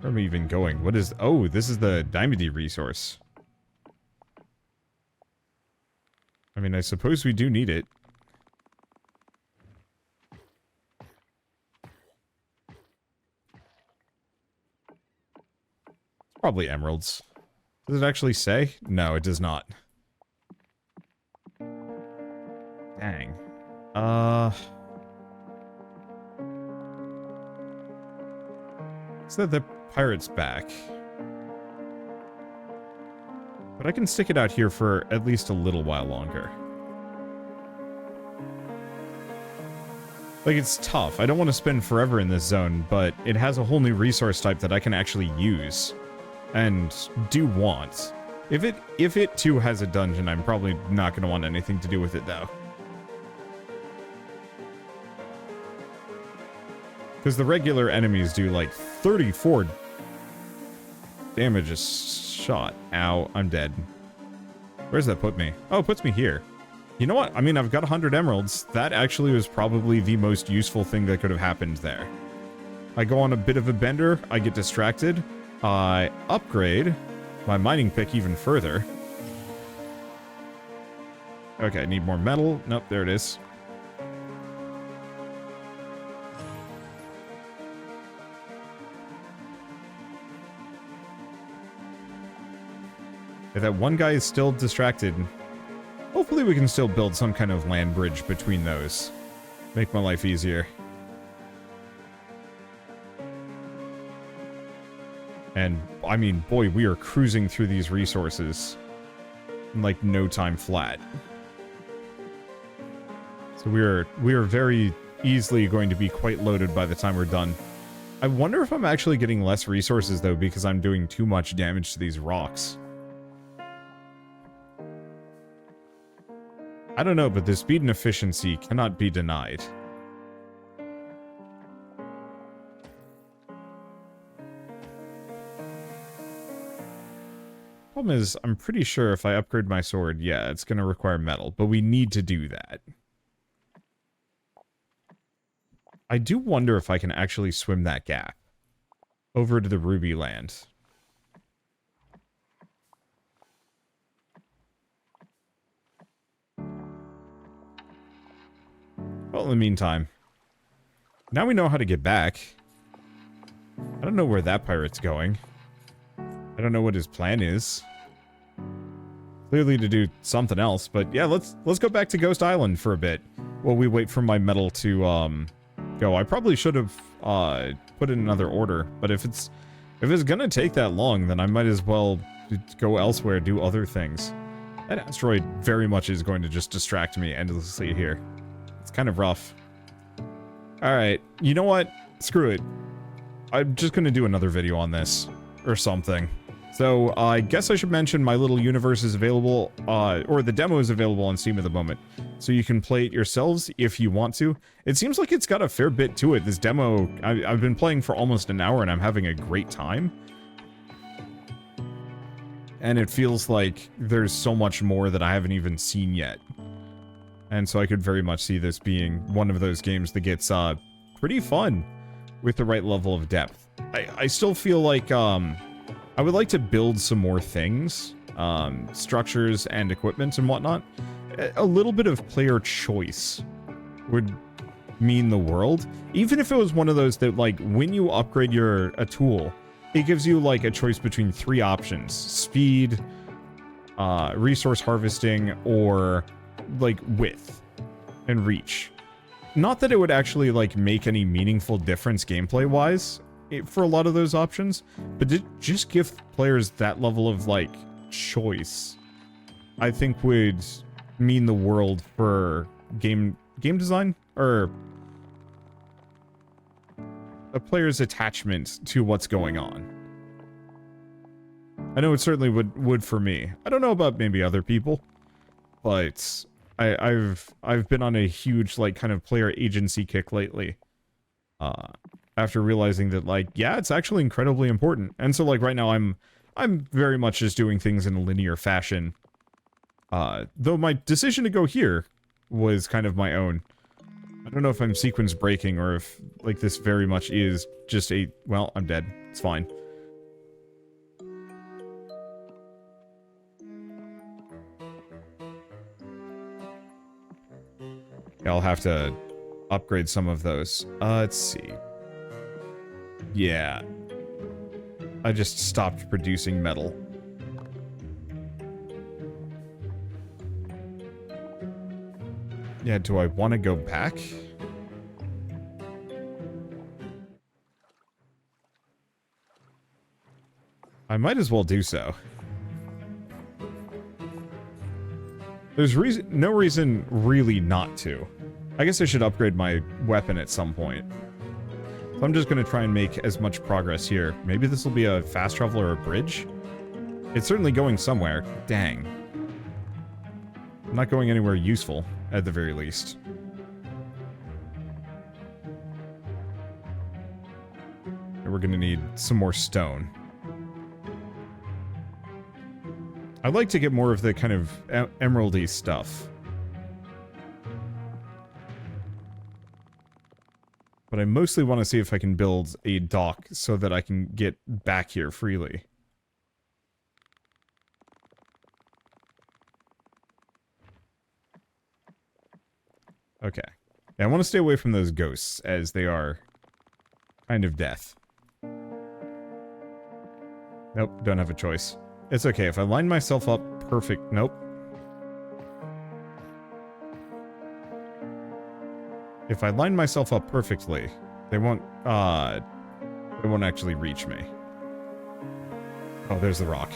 Where am I even going? What is... Oh, this is the Diamond resource. I mean, I suppose we do need it. It's probably emeralds. Does it actually say? No, it does not. Dang. So the pirate's back. But I can stick it out here for at least a little while longer. Like, it's tough. I don't want to spend forever in this zone, but it has a whole new resource type that I can actually use. And do want. If it too has a dungeon, I'm probably not going to want anything to do with it, though. Because the regular enemies do, like, 34 damage a shot. Ow, I'm dead. Where's that put me? Oh, it puts me here. You know what? I mean, I've got 100 emeralds. That actually was probably the most useful thing that could have happened there. I go on a bit of a bender. I get distracted. I upgrade my mining pick even further. Okay, I need more metal. Nope, there it is. If that one guy is still distracted, hopefully we can still build some kind of land bridge between those. Make my life easier. And, I mean, boy, we are cruising through these resources in, like, no time flat. So we are very easily going to be quite loaded by the time we're done. I wonder if I'm actually getting less resources, though, because I'm doing too much damage to these rocks. I don't know, but the speed and efficiency cannot be denied. Problem is, I'm pretty sure if I upgrade my sword, yeah, it's going to require metal, but we need to do that. I do wonder if I can actually swim that gap over to the Ruby Land. Well, in the meantime, now we know how to get back. I don't know where that pirate's going. I don't know what his plan is. Clearly to do something else, but yeah, let's go back to Ghost Island for a bit while we wait for my metal to go. I probably should have put in another order, but if it's gonna take that long, then I might as well go elsewhere, do other things. That asteroid very much is going to just distract me endlessly here. It's kind of rough. Alright, you know what? Screw it. I'm just gonna do another video on this. Or something. So, I guess I should mention my little universe is available, or the demo is available on Steam at the moment. So you can play it yourselves if you want to. It seems like it's got a fair bit to it. This demo, I've been playing for almost an hour and I'm having a great time. And it feels like there's so much more that I haven't even seen yet. And so I could very much see this being one of those games that gets pretty fun with the right level of depth. I still feel like I would like to build some more things, structures and equipment and whatnot. A little bit of player choice would mean the world. Even if it was one of those that, like, when you upgrade a tool, it gives you, like, a choice between 3 options. Speed, resource harvesting, or, like, width and reach. Not that it would actually, like, make any meaningful difference gameplay-wise for a lot of those options, but to just give players that level of, like, choice, I think would mean the world for game design, or a player's attachment to what's going on. I know it certainly would for me. I don't know about maybe other people, but I've been on a huge, like, kind of player agency kick lately. After realizing that, like, yeah, it's actually incredibly important. And so, like, right now I'm very much just doing things in a linear fashion. Though my decision to go here was kind of my own. I don't know if I'm sequence breaking or if, like, this very much is just a... Well, I'm dead. It's fine. Yeah, I'll have to upgrade some of those. Let's see. Yeah. I just stopped producing metal. Yeah, do I want to go back? I might as well do so. There's no reason really not to. I guess I should upgrade my weapon at some point. So I'm just going to try and make as much progress here. Maybe this will be a fast travel or a bridge? It's certainly going somewhere. Dang. I'm not going anywhere useful, at the very least. And we're going to need some more stone. I'd like to get more of the kind of emeraldy stuff. But I mostly want to see if I can build a dock so that I can get back here freely. Okay. Yeah, I want to stay away from those ghosts, as they are kind of death. Nope, don't have a choice. It's okay, if I line myself up perfect... Nope. If I line myself up perfectly, they won't actually reach me. Oh, there's the rock.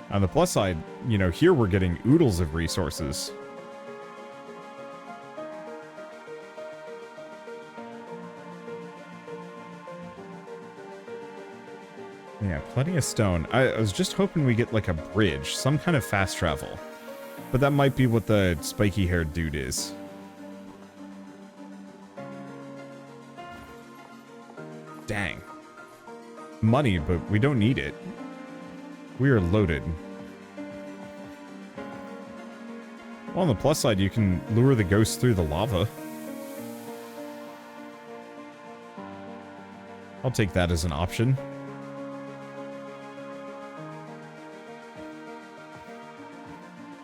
On the plus side, you know, here we're getting oodles of resources. Yeah, plenty of stone. I was just hoping we get, like, a bridge. Some kind of fast travel. But that might be what the spiky-haired dude is. Dang. Money, but we don't need it. We are loaded. Well, on the plus side, you can lure the ghosts through the lava. I'll take that as an option.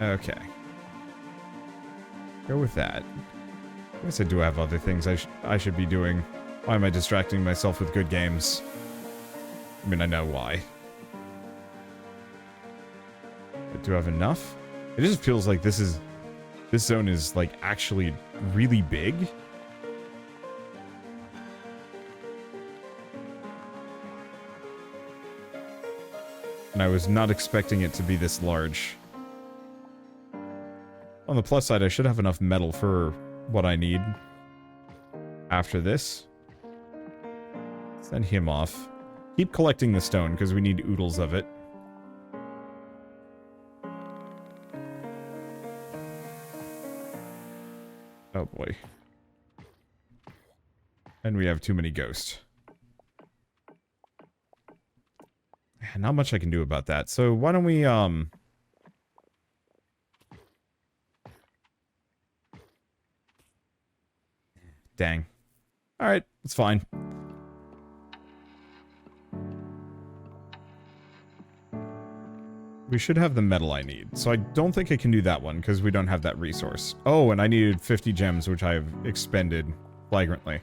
Okay. Go with that. I guess I do have other things I should be doing. Why am I distracting myself with good games? I mean, I know why. But do I have enough? It just feels like this zone is, like, actually really big. And I was not expecting it to be this large. On the plus side, I should have enough metal for what I need after this. Send him off. Keep collecting the stone, because we need oodles of it. Oh boy. And we have too many ghosts. Not much I can do about that. So why don't we, Dang. Alright, it's fine. We should have the metal I need. So I don't think I can do that one because we don't have that resource. Oh, and I needed 50 gems, which I've expended flagrantly.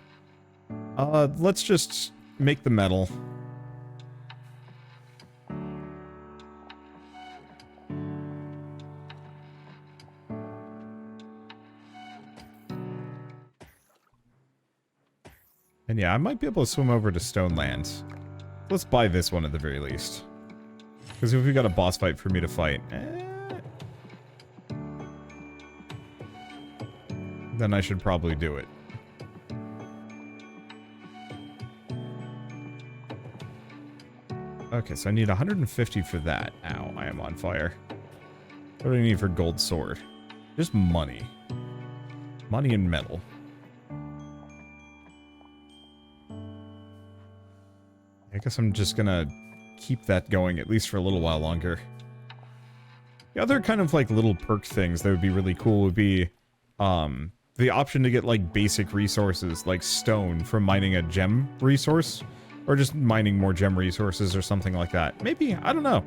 Let's just make the metal. And yeah, I might be able to swim over to Stone Lands. Let's buy this one at the very least. Because if we got a boss fight for me to fight, then I should probably do it. Okay, so I need 150 for that. Ow, I am on fire. What do I need for gold sword? Just money. Money and metal. I guess I'm just gonna keep that going at least for a little while longer. The other kind of like little perk things that would be really cool would be the option to get like basic resources like stone from mining a gem resource, or just mining more gem resources or something like that. Maybe, I don't know.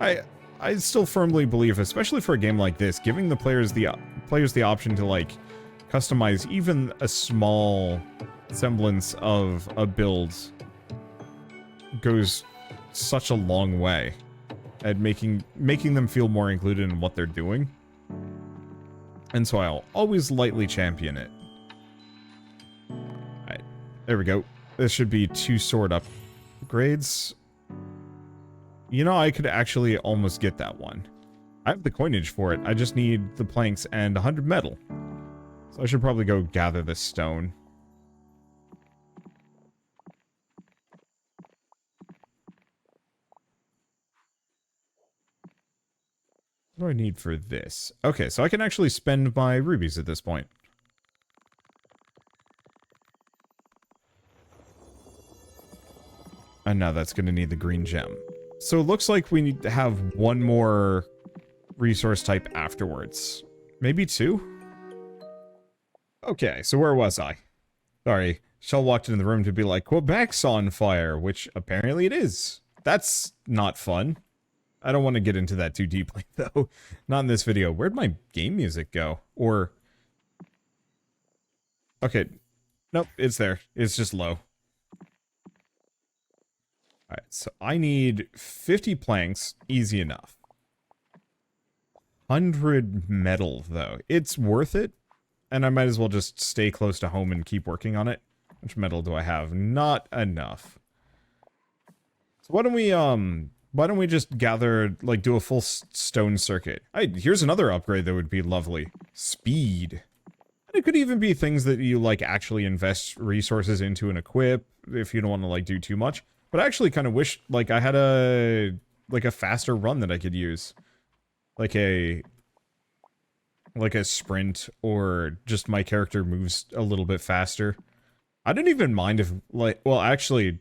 I still firmly believe, especially for a game like this, giving the players the option to like customize even a small semblance of a build goes such a long way at making them feel more included in what they're doing. And so I'll always lightly champion it. Alright, there we go. This should be 2 sword upgrades. You know, I could actually almost get that one. I have the coinage for it. I just need the planks and 100 metal. So I should probably go gather this stone. What do I need for this? Okay, so I can actually spend my rubies at this point. And now that's going to need the green gem. So it looks like we need to have one more resource type afterwards. Maybe 2? Okay, so where was I? Sorry, Shell walked into the room to be like, Quebec's on fire, which apparently it is. That's not fun. I don't want to get into that too deeply, though. Not in this video. Where'd my game music go? Or... Okay. Nope, it's there. It's just low. Alright, so I need 50 planks. Easy enough. 100 metal, though. It's worth it. And I might as well just stay close to home and keep working on it. Which metal do I have? Not enough. So why don't we just gather, like, do a full stone circuit? Here's another upgrade that would be lovely. Speed. And it could even be things that you, like, actually invest resources into and equip, if you don't want to, like, do too much. But I actually kind of wish, like, I had a faster run that I could use. Like a sprint, or just my character moves a little bit faster. I don't even mind if, like, well, actually...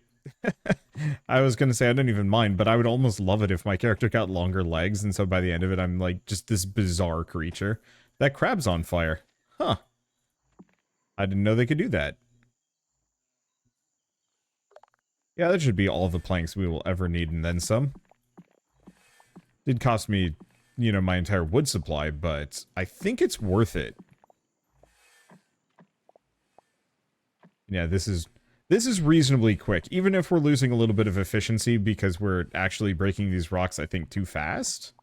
I was gonna say I don't even mind, but I would almost love it if my character got longer legs, and so by the end of it I'm like just this bizarre creature. That crab's on fire. Huh. I didn't know they could do that. Yeah, that should be all the planks we will ever need, and then some. Did cost me, you know, my entire wood supply, but I think it's worth it. Yeah, this is reasonably quick, even if we're losing a little bit of efficiency because we're actually breaking these rocks, I think, too fast.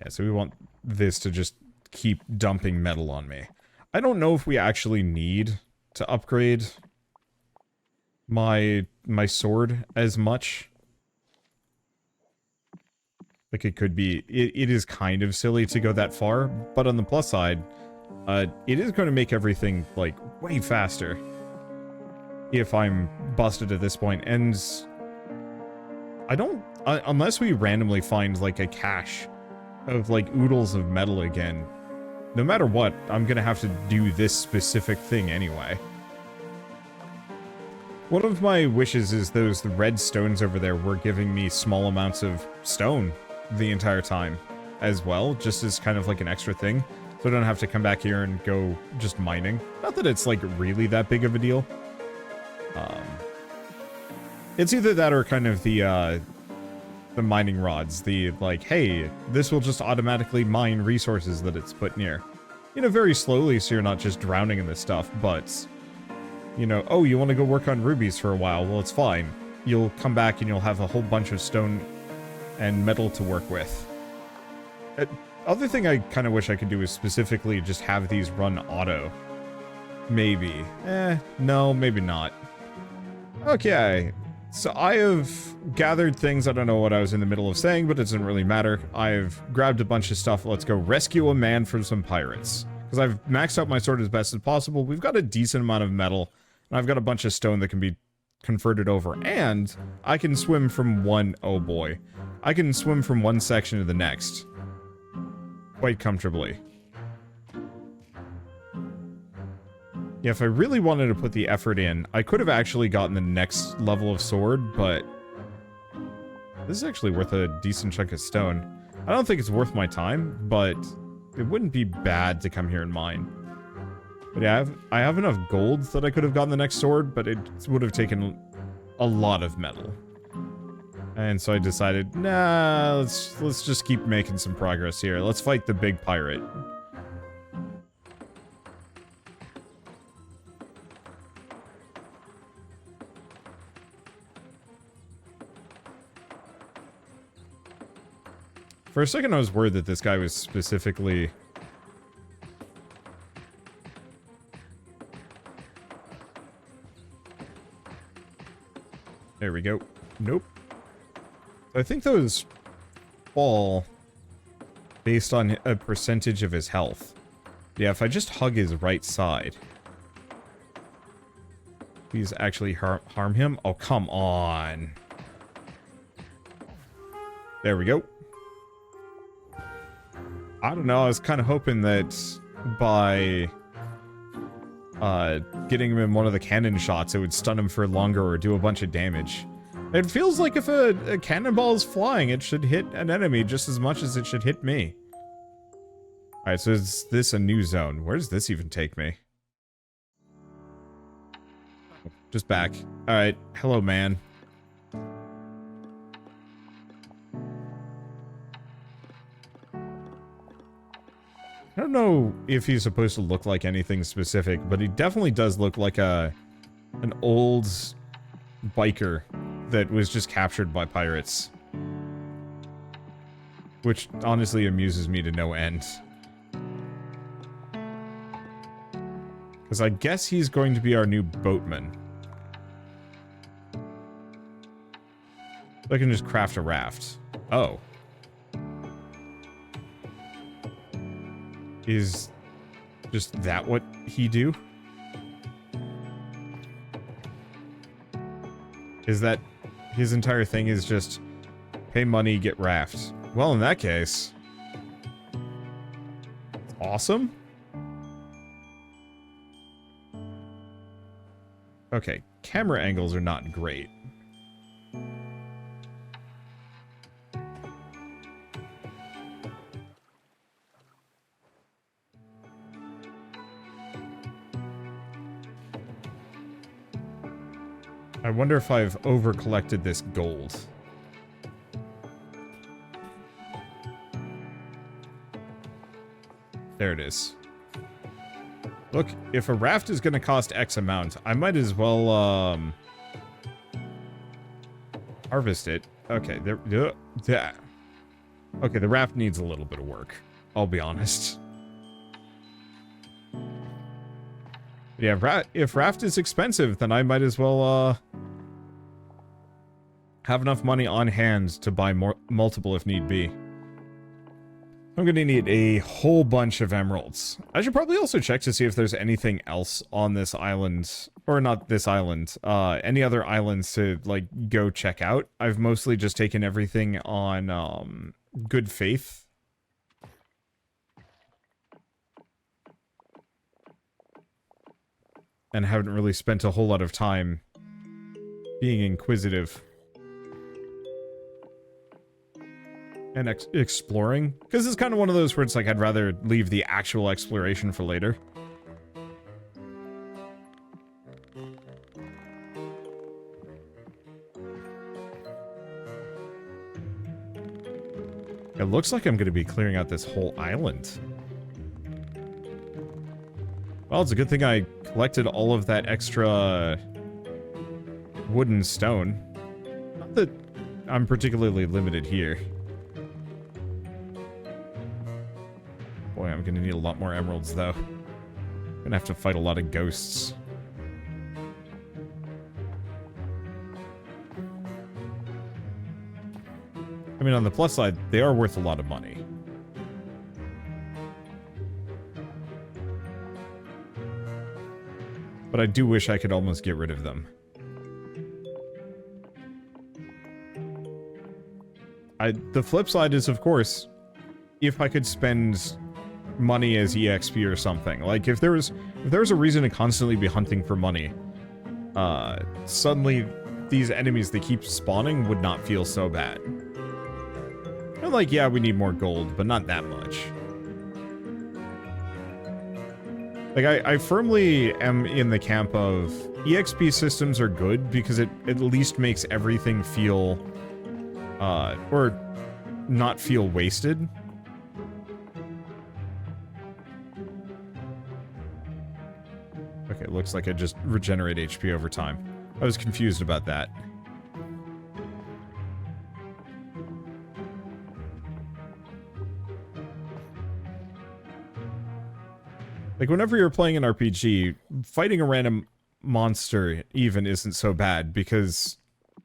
Yeah, so we want this to just keep dumping metal on me. I don't know if we actually need to upgrade my sword as much. Like, it could be... It is kind of silly to go that far, but on the plus side... it is going to make everything, like, way faster if I'm busted at this point, and I don't, unless we randomly find, like, a cache of, like, oodles of metal again, no matter what, I'm gonna have to do this specific thing anyway. One of my wishes is those red stones over there were giving me small amounts of stone the entire time as well, just as kind of like an extra thing. So I don't have to come back here and go just mining. Not that it's, like, really that big of a deal. It's either that or kind of the mining rods. The, like, hey, this will just automatically mine resources that it's put near. You know, very slowly so you're not just drowning in this stuff, but, you know, oh, you want to go work on rubies for a while? Well, it's fine. You'll come back and you'll have a whole bunch of stone and metal to work with. Other thing I kind of wish I could do is specifically just have these run auto. Maybe. No, maybe not. Okay. So I have gathered things. I don't know what I was in the middle of saying, but it doesn't really matter. I've grabbed a bunch of stuff. Let's go rescue a man from some pirates. Because I've maxed out my sword as best as possible. We've got a decent amount of metal. And I've got a bunch of stone that can be converted over. And I can swim from one... Oh boy. I can swim from one section to the next. Quite comfortably. Yeah, if I really wanted to put the effort in, I could have actually gotten the next level of sword, but this is actually worth a decent chunk of stone. I don't think it's worth my time, but it wouldn't be bad to come here and mine. But yeah, I have enough gold that I could have gotten the next sword, but it would have taken a lot of metal. And so I decided, nah, let's just keep making some progress here. Let's fight the big pirate. For a second, I was worried that this guy was specifically... There we go. Nope. I think those fall based on a percentage of his health. Yeah, if I just hug his right side. Please actually harm him? Oh, come on. There we go. I don't know, I was kind of hoping that by getting him in one of the cannon shots, it would stun him for longer or do a bunch of damage. It feels like if a cannonball is flying, it should hit an enemy just as much as it should hit me. Alright, so is this a new zone? Where does this even take me? Just back. Alright, hello man. I don't know if he's supposed to look like anything specific, but he definitely does look like an old biker that was just captured by pirates. Which honestly amuses me to no end. Because I guess he's going to be our new boatman. I can just craft a raft. Oh. Is just that what he do? Is that his entire thing is just pay money, get rafts? Well, in that case, awesome. Okay, camera angles are not great. I wonder if I've over-collected this gold. There it is. Look, if a raft is going to cost X amount, I might as well, harvest it. Okay, there, yeah. Okay, the raft needs a little bit of work. I'll be honest. Yeah, if raft is expensive, then I might as well, have enough money on hand to buy multiple if need be. I'm gonna need a whole bunch of emeralds. I should probably also check to see if there's anything else on this island, or not this island, any other islands to, like, go check out. I've mostly just taken everything on, good faith. And haven't really spent a whole lot of time being inquisitive. And exploring. Because it's kind of one of those where it's like I'd rather leave the actual exploration for later. It looks like I'm going to be clearing out this whole island. Well, it's a good thing I collected all of that extra wood and stone. Not that I'm particularly limited here. Boy, I'm going to need a lot more emeralds, though. I'm going to have to fight a lot of ghosts. I mean, on the plus side, they are worth a lot of money. But I do wish I could almost get rid of them. The flip side is, of course, if I could spend money as EXP or something. Like, if there was a reason to constantly be hunting for money, suddenly these enemies that keep spawning would not feel so bad. And like, yeah, we need more gold, but not that much. Like, I firmly am in the camp of EXP systems are good because it at least makes everything feel, or not feel wasted. Okay, looks like I just regenerate HP over time. I was confused about that. Like, whenever you're playing an RPG, fighting a random monster even isn't so bad, because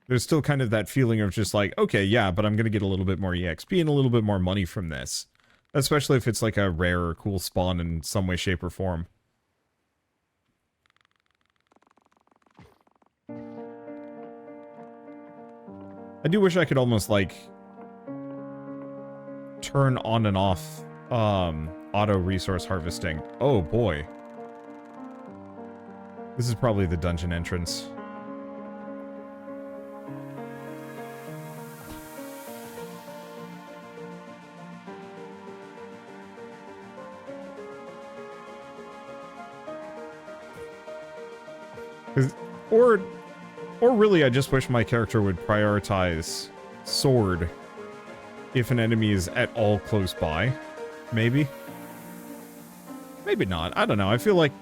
there's still kind of that feeling of just like, okay, yeah, but I'm gonna get a little bit more EXP and a little bit more money from this. Especially if it's like a rare or cool spawn in some way, shape, or form. I do wish I could almost, like, turn on and off, auto resource harvesting. Oh boy. This is probably the dungeon entrance. Or really, I just wish my character would prioritize sword if an enemy is at all close by. Maybe. Maybe not. I don't know. I feel like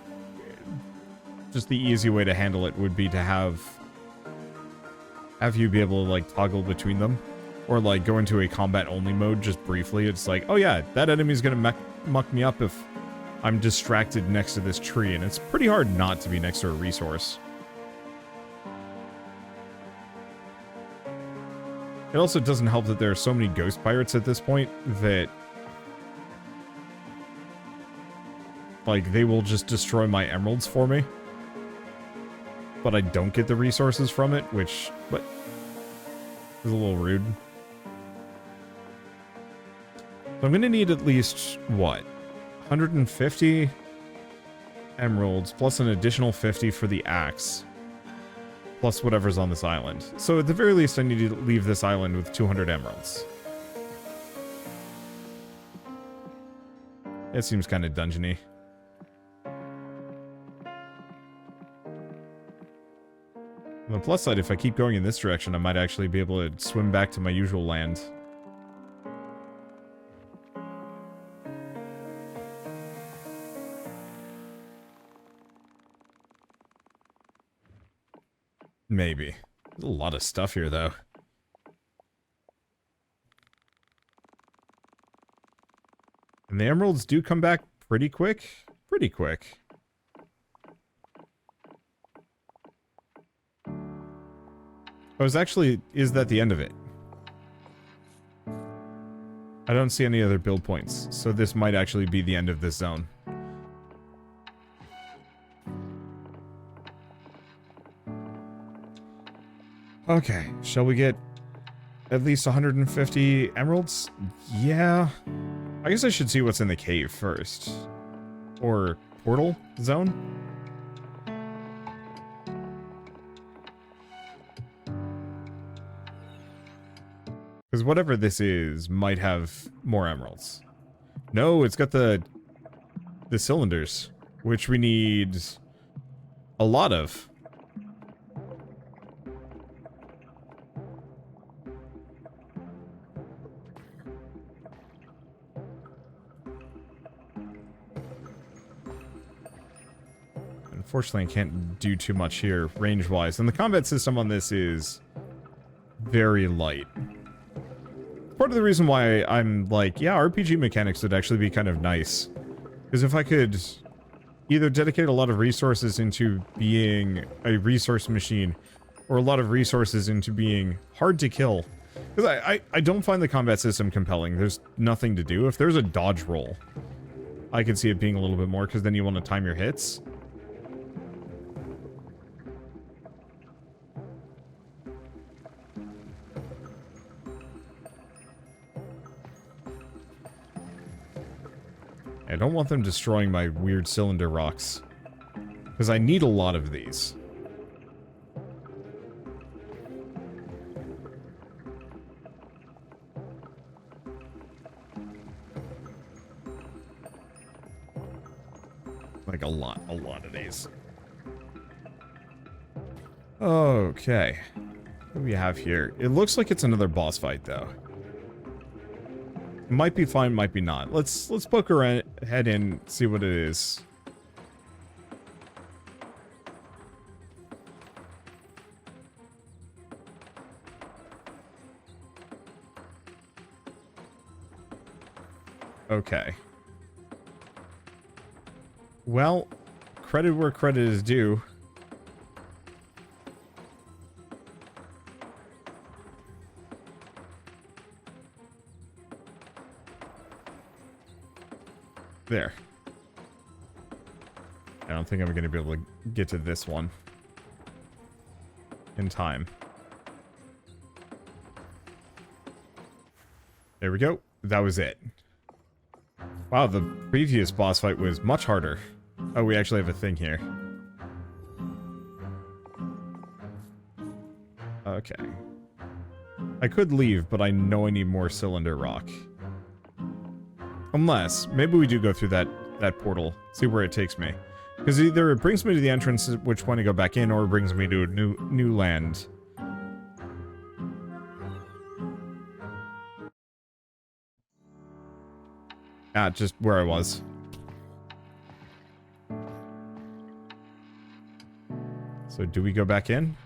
just the easy way to handle it would be to have you be able to, like, toggle between them. Or, like, go into a combat-only mode just briefly. It's like, oh yeah, that enemy's gonna muck me up if I'm distracted next to this tree. And it's pretty hard not to be next to a resource. It also doesn't help that there are so many ghost pirates at this point that, like, they will just destroy my emeralds for me. But I don't get the resources from it, which, but, is a little rude. So I'm gonna need at least, what, 150 emeralds, plus an additional 50 for the axe. Plus whatever's on this island. So at the very least, I need to leave this island with 200 emeralds. It seems kind of dungeony. On the plus side, if I keep going in this direction, I might actually be able to swim back to my usual land. Maybe. There's a lot of stuff here, though. And the emeralds do come back pretty quick. Pretty quick. Oh, is that the end of it? I don't see any other build points, so this might actually be the end of this zone. Okay, shall we get at least 150 emeralds? Yeah. I guess I should see what's in the cave first. Or portal zone? Because whatever this is might have more emeralds. No, it's got the cylinders, which we need a lot of. Fortunately, I can't do too much here range-wise. And the combat system on this is very light. Part of the reason why I'm like, yeah, RPG mechanics would actually be kind of nice. Because if I could either dedicate a lot of resources into being a resource machine, or a lot of resources into being hard to kill. Because I don't find the combat system compelling. There's nothing to do. If there's a dodge roll, I could see it being a little bit more, because then you want to time your hits. I don't want them destroying my weird cylinder rocks, because I need a lot of these. Like a lot of these. Okay. What do we have here? It looks like it's another boss fight, though. Might be fine, might be not. Let's poke our head in, see what it is. Okay. Well, credit where credit is due. There. I don't think I'm going to be able to get to this one in time. There we go. That was it. Wow, the previous boss fight was much harder. Oh, we actually have a thing here. Okay. I could leave, but I know I need more cylinder rock. Unless, maybe we do go through that portal, see where it takes me. Because either it brings me to the entrance, which one to go back in, or it brings me to a new land. Ah, just where I was. So do we go back in?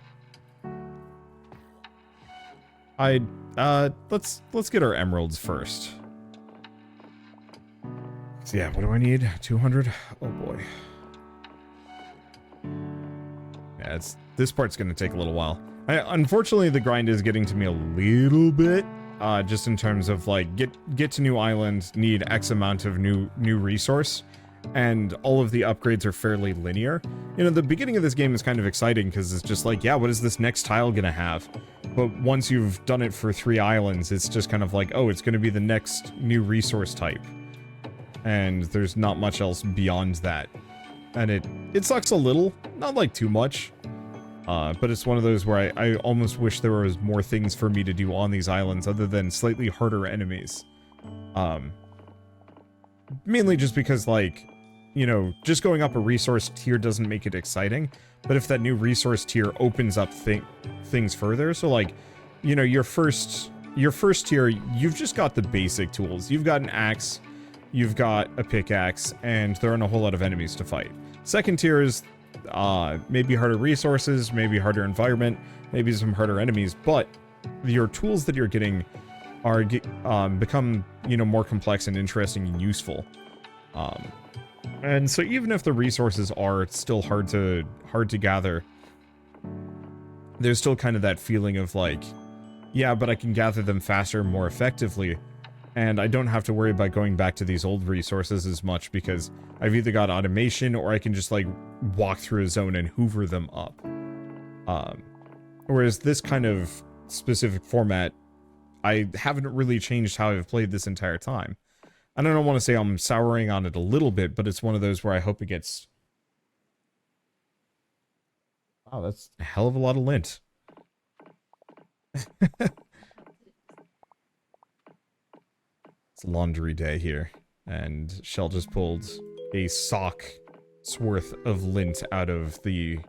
Let's get our emeralds first. So yeah, what do I need? 200? Oh boy. Yeah, this part's gonna take a little while. Unfortunately, the grind is getting to me a little bit. Just in terms of like, get to new island, need X amount of new resource, and all of the upgrades are fairly linear. You know, the beginning of this game is kind of exciting because it's just like, yeah, what is this next tile gonna have? But once you've done it for 3 islands, it's just kind of like, oh, it's gonna be the next new resource type. And there's not much else beyond that. And it sucks a little, not like too much. But it's one of those where I almost wish there was more things for me to do on these islands other than slightly harder enemies. Mainly just because, like, you know, just going up a resource tier doesn't make it exciting. But if that new resource tier opens up things further, so like, you know, your first tier, you've just got the basic tools. You've got an axe, you've got a pickaxe, and there aren't a whole lot of enemies to fight. Second tier is maybe harder resources, maybe harder environment, maybe some harder enemies, but your tools that you're getting are become, you know, more complex and interesting and useful. And so even if the resources are still hard to gather, there's still kind of that feeling of like, yeah, but I can gather them faster, more effectively, and I don't have to worry about going back to these old resources as much because I've either got automation or I can just like walk through a zone and hoover them up. Whereas this kind of specific format, I haven't really changed how I've played this entire time. And I don't want to say I'm souring on it a little bit, but it's one of those where I hope it gets... Wow, that's a hell of a lot of lint. It's laundry day here, and Shell just pulled a sock's worth of lint out of the...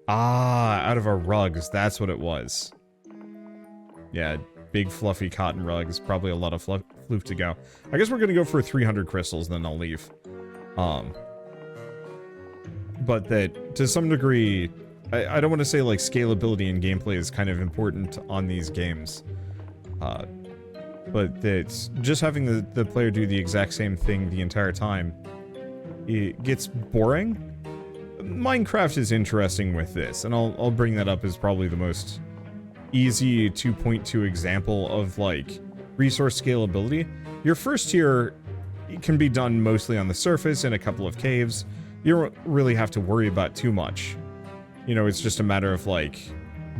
out of our rugs, that's what it was. Yeah, big fluffy cotton rugs, probably a lot of floof to go. I guess we're gonna go for 300 crystals, then I'll leave. but that to some degree, I don't want to say like scalability and gameplay is kind of important on these games, but that just having the player do the exact same thing the entire time, it gets boring. Minecraft is interesting with this, and I'll bring that up as probably the most easy to point to example of like resource scalability. Your first tier can be done mostly on the surface in a couple of caves. You don't really have to worry about too much. You know, it's just a matter of like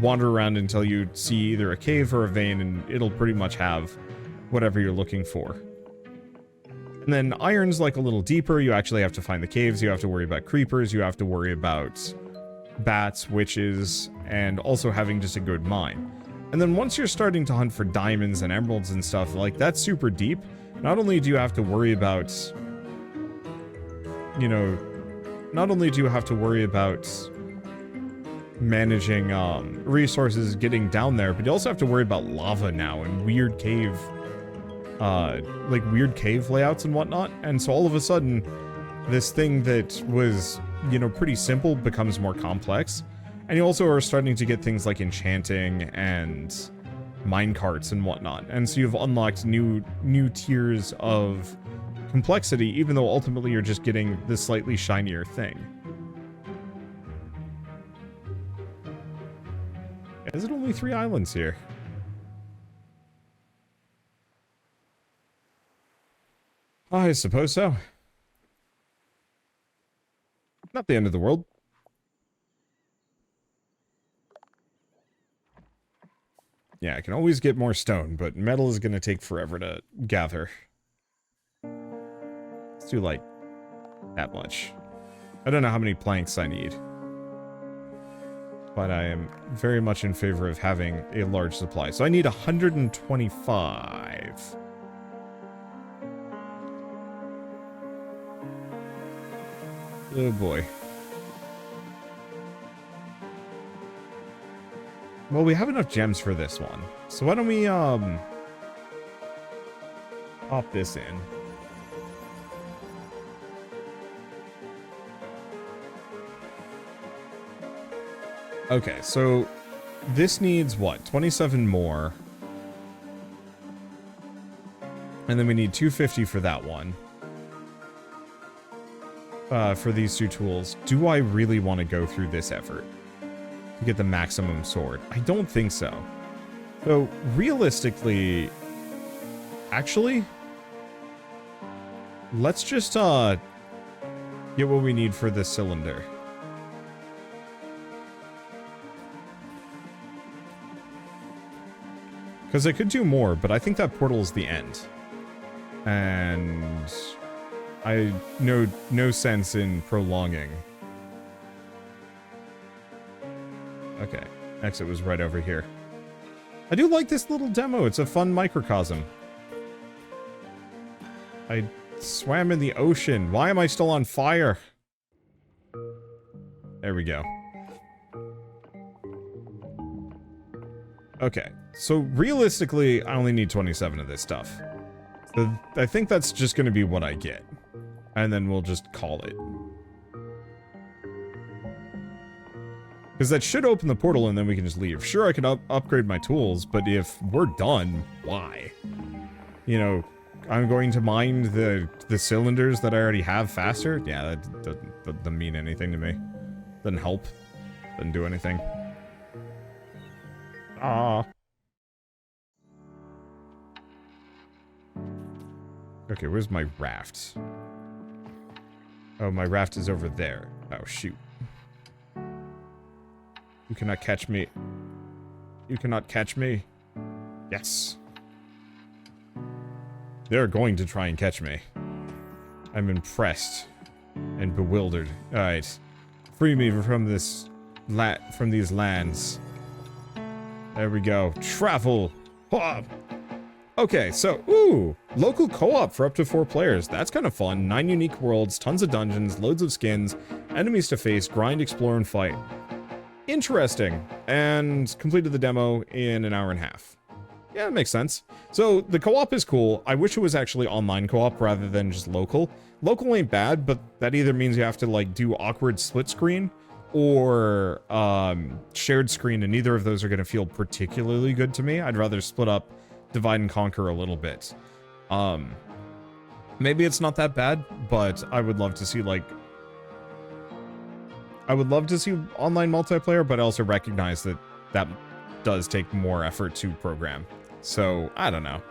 wander around until you see either a cave or a vein, and it'll pretty much have whatever you're looking for. And then iron's like a little deeper. You actually have to find the caves. You have to worry about creepers. You have to worry about bats, witches, and also having just a good mine. And then once you're starting to hunt for diamonds and emeralds and stuff, like that's super deep. Not only do you have to worry about, you know, not only do you have to worry about managing resources getting down there, but you also have to worry about lava now and weird cave, like weird cave layouts and whatnot. And so all of a sudden, this thing that was, you know, pretty simple becomes more complex. And you also are starting to get things like enchanting and minecarts and whatnot. And so you've unlocked new tiers of complexity, even though ultimately you're just getting the slightly shinier thing. Is it only 3 islands here? I suppose so. Not the end of the world. Yeah, I can always get more stone, but metal is going to take forever to gather. Let's do, like, that much. I don't know how many planks I need. But I am very much in favor of having a large supply. So I need 125. Oh boy. Well, we have enough gems for this one. So why don't we, pop this in. Okay, so this needs what? 27 more. And then we need 250 for that one. For these 2 tools. Do I really want to go through this effort to get the maximum sword? I don't think so. So, realistically, actually, let's just, get what we need for this cylinder. Because I could do more, but I think that portal is the end. And I no sense in prolonging. Okay, exit was right over here. I do like this little demo. It's a fun microcosm. I swam in the ocean. Why am I still on fire? There we go. Okay, so realistically, I only need 27 of this stuff. So I think that's just going to be what I get. And then we'll just call it. Because that should open the portal and then we can just leave. Sure, I could upgrade my tools, but if we're done, why? You know, I'm going to mine the cylinders that I already have faster? Yeah, that doesn't mean anything to me. Doesn't help. Doesn't do anything. Ah. Okay, where's my raft? Oh, my raft is over there. Oh, shoot. You cannot catch me. You cannot catch me. Yes. They're going to try and catch me. I'm impressed and bewildered. Alright. Free me from this from these lands. There we go. Travel. Ah. Okay, so, ooh, local co-op for up to 4 players. That's kind of fun. 9 unique worlds, tons of dungeons, loads of skins, enemies to face, grind, explore, and fight. Interesting. And completed the demo in an hour and a half. Yeah, that makes sense. So the co-op is cool. I wish it was actually online co-op rather than just local. Local ain't bad, but that either means you have to like do awkward split screen or shared screen, and neither of those are going to feel particularly good to me. I'd rather split up, divide and conquer a little bit. Maybe it's not that bad, but I would love to see like... I would love to see online multiplayer, but I also recognize that that does take more effort to program. So, I don't know.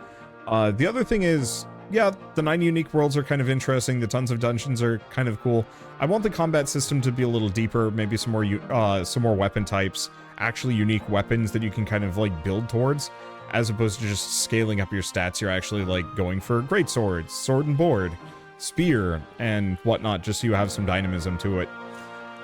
The other thing is, yeah, the 9 unique worlds are kind of interesting. The tons of dungeons are kind of cool. I want the combat system to be a little deeper, maybe some more weapon types, actually unique weapons that you can kind of like build towards, as opposed to just scaling up your stats. You're actually like going for great swords, sword and board, spear, and whatnot, just so you have some dynamism to it.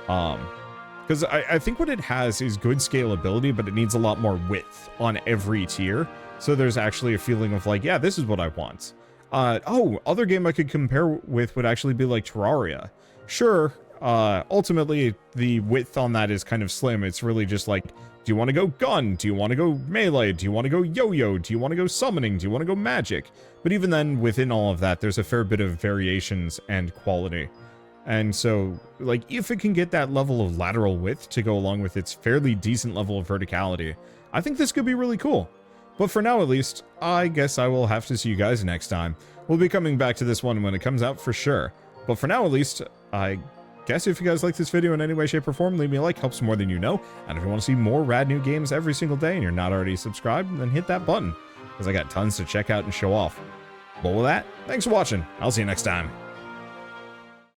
Because I think what it has is good scalability, but it needs a lot more width on every tier. So there's actually a feeling of like, yeah, this is what I want. Other game I could compare with would actually be like Terraria. Sure, ultimately the width on that is kind of slim. It's really just like, do you want to go gun? Do you want to go melee? Do you want to go yo-yo? Do you want to go summoning? Do you want to go magic? But even then, within all of that, there's a fair bit of variations and quality. And so, like, if it can get that level of lateral width to go along with its fairly decent level of verticality, I think this could be really cool. But for now, at least, I guess I will have to see you guys next time. We'll be coming back to this one when it comes out for sure. But for now, at least, I guess if you guys like this video in any way, shape, or form, leave me a like, helps more than you know. And if you want to see more rad new games every single day and you're not already subscribed, then hit that button, because I got tons to check out and show off. But with that, thanks for watching. I'll see you next time.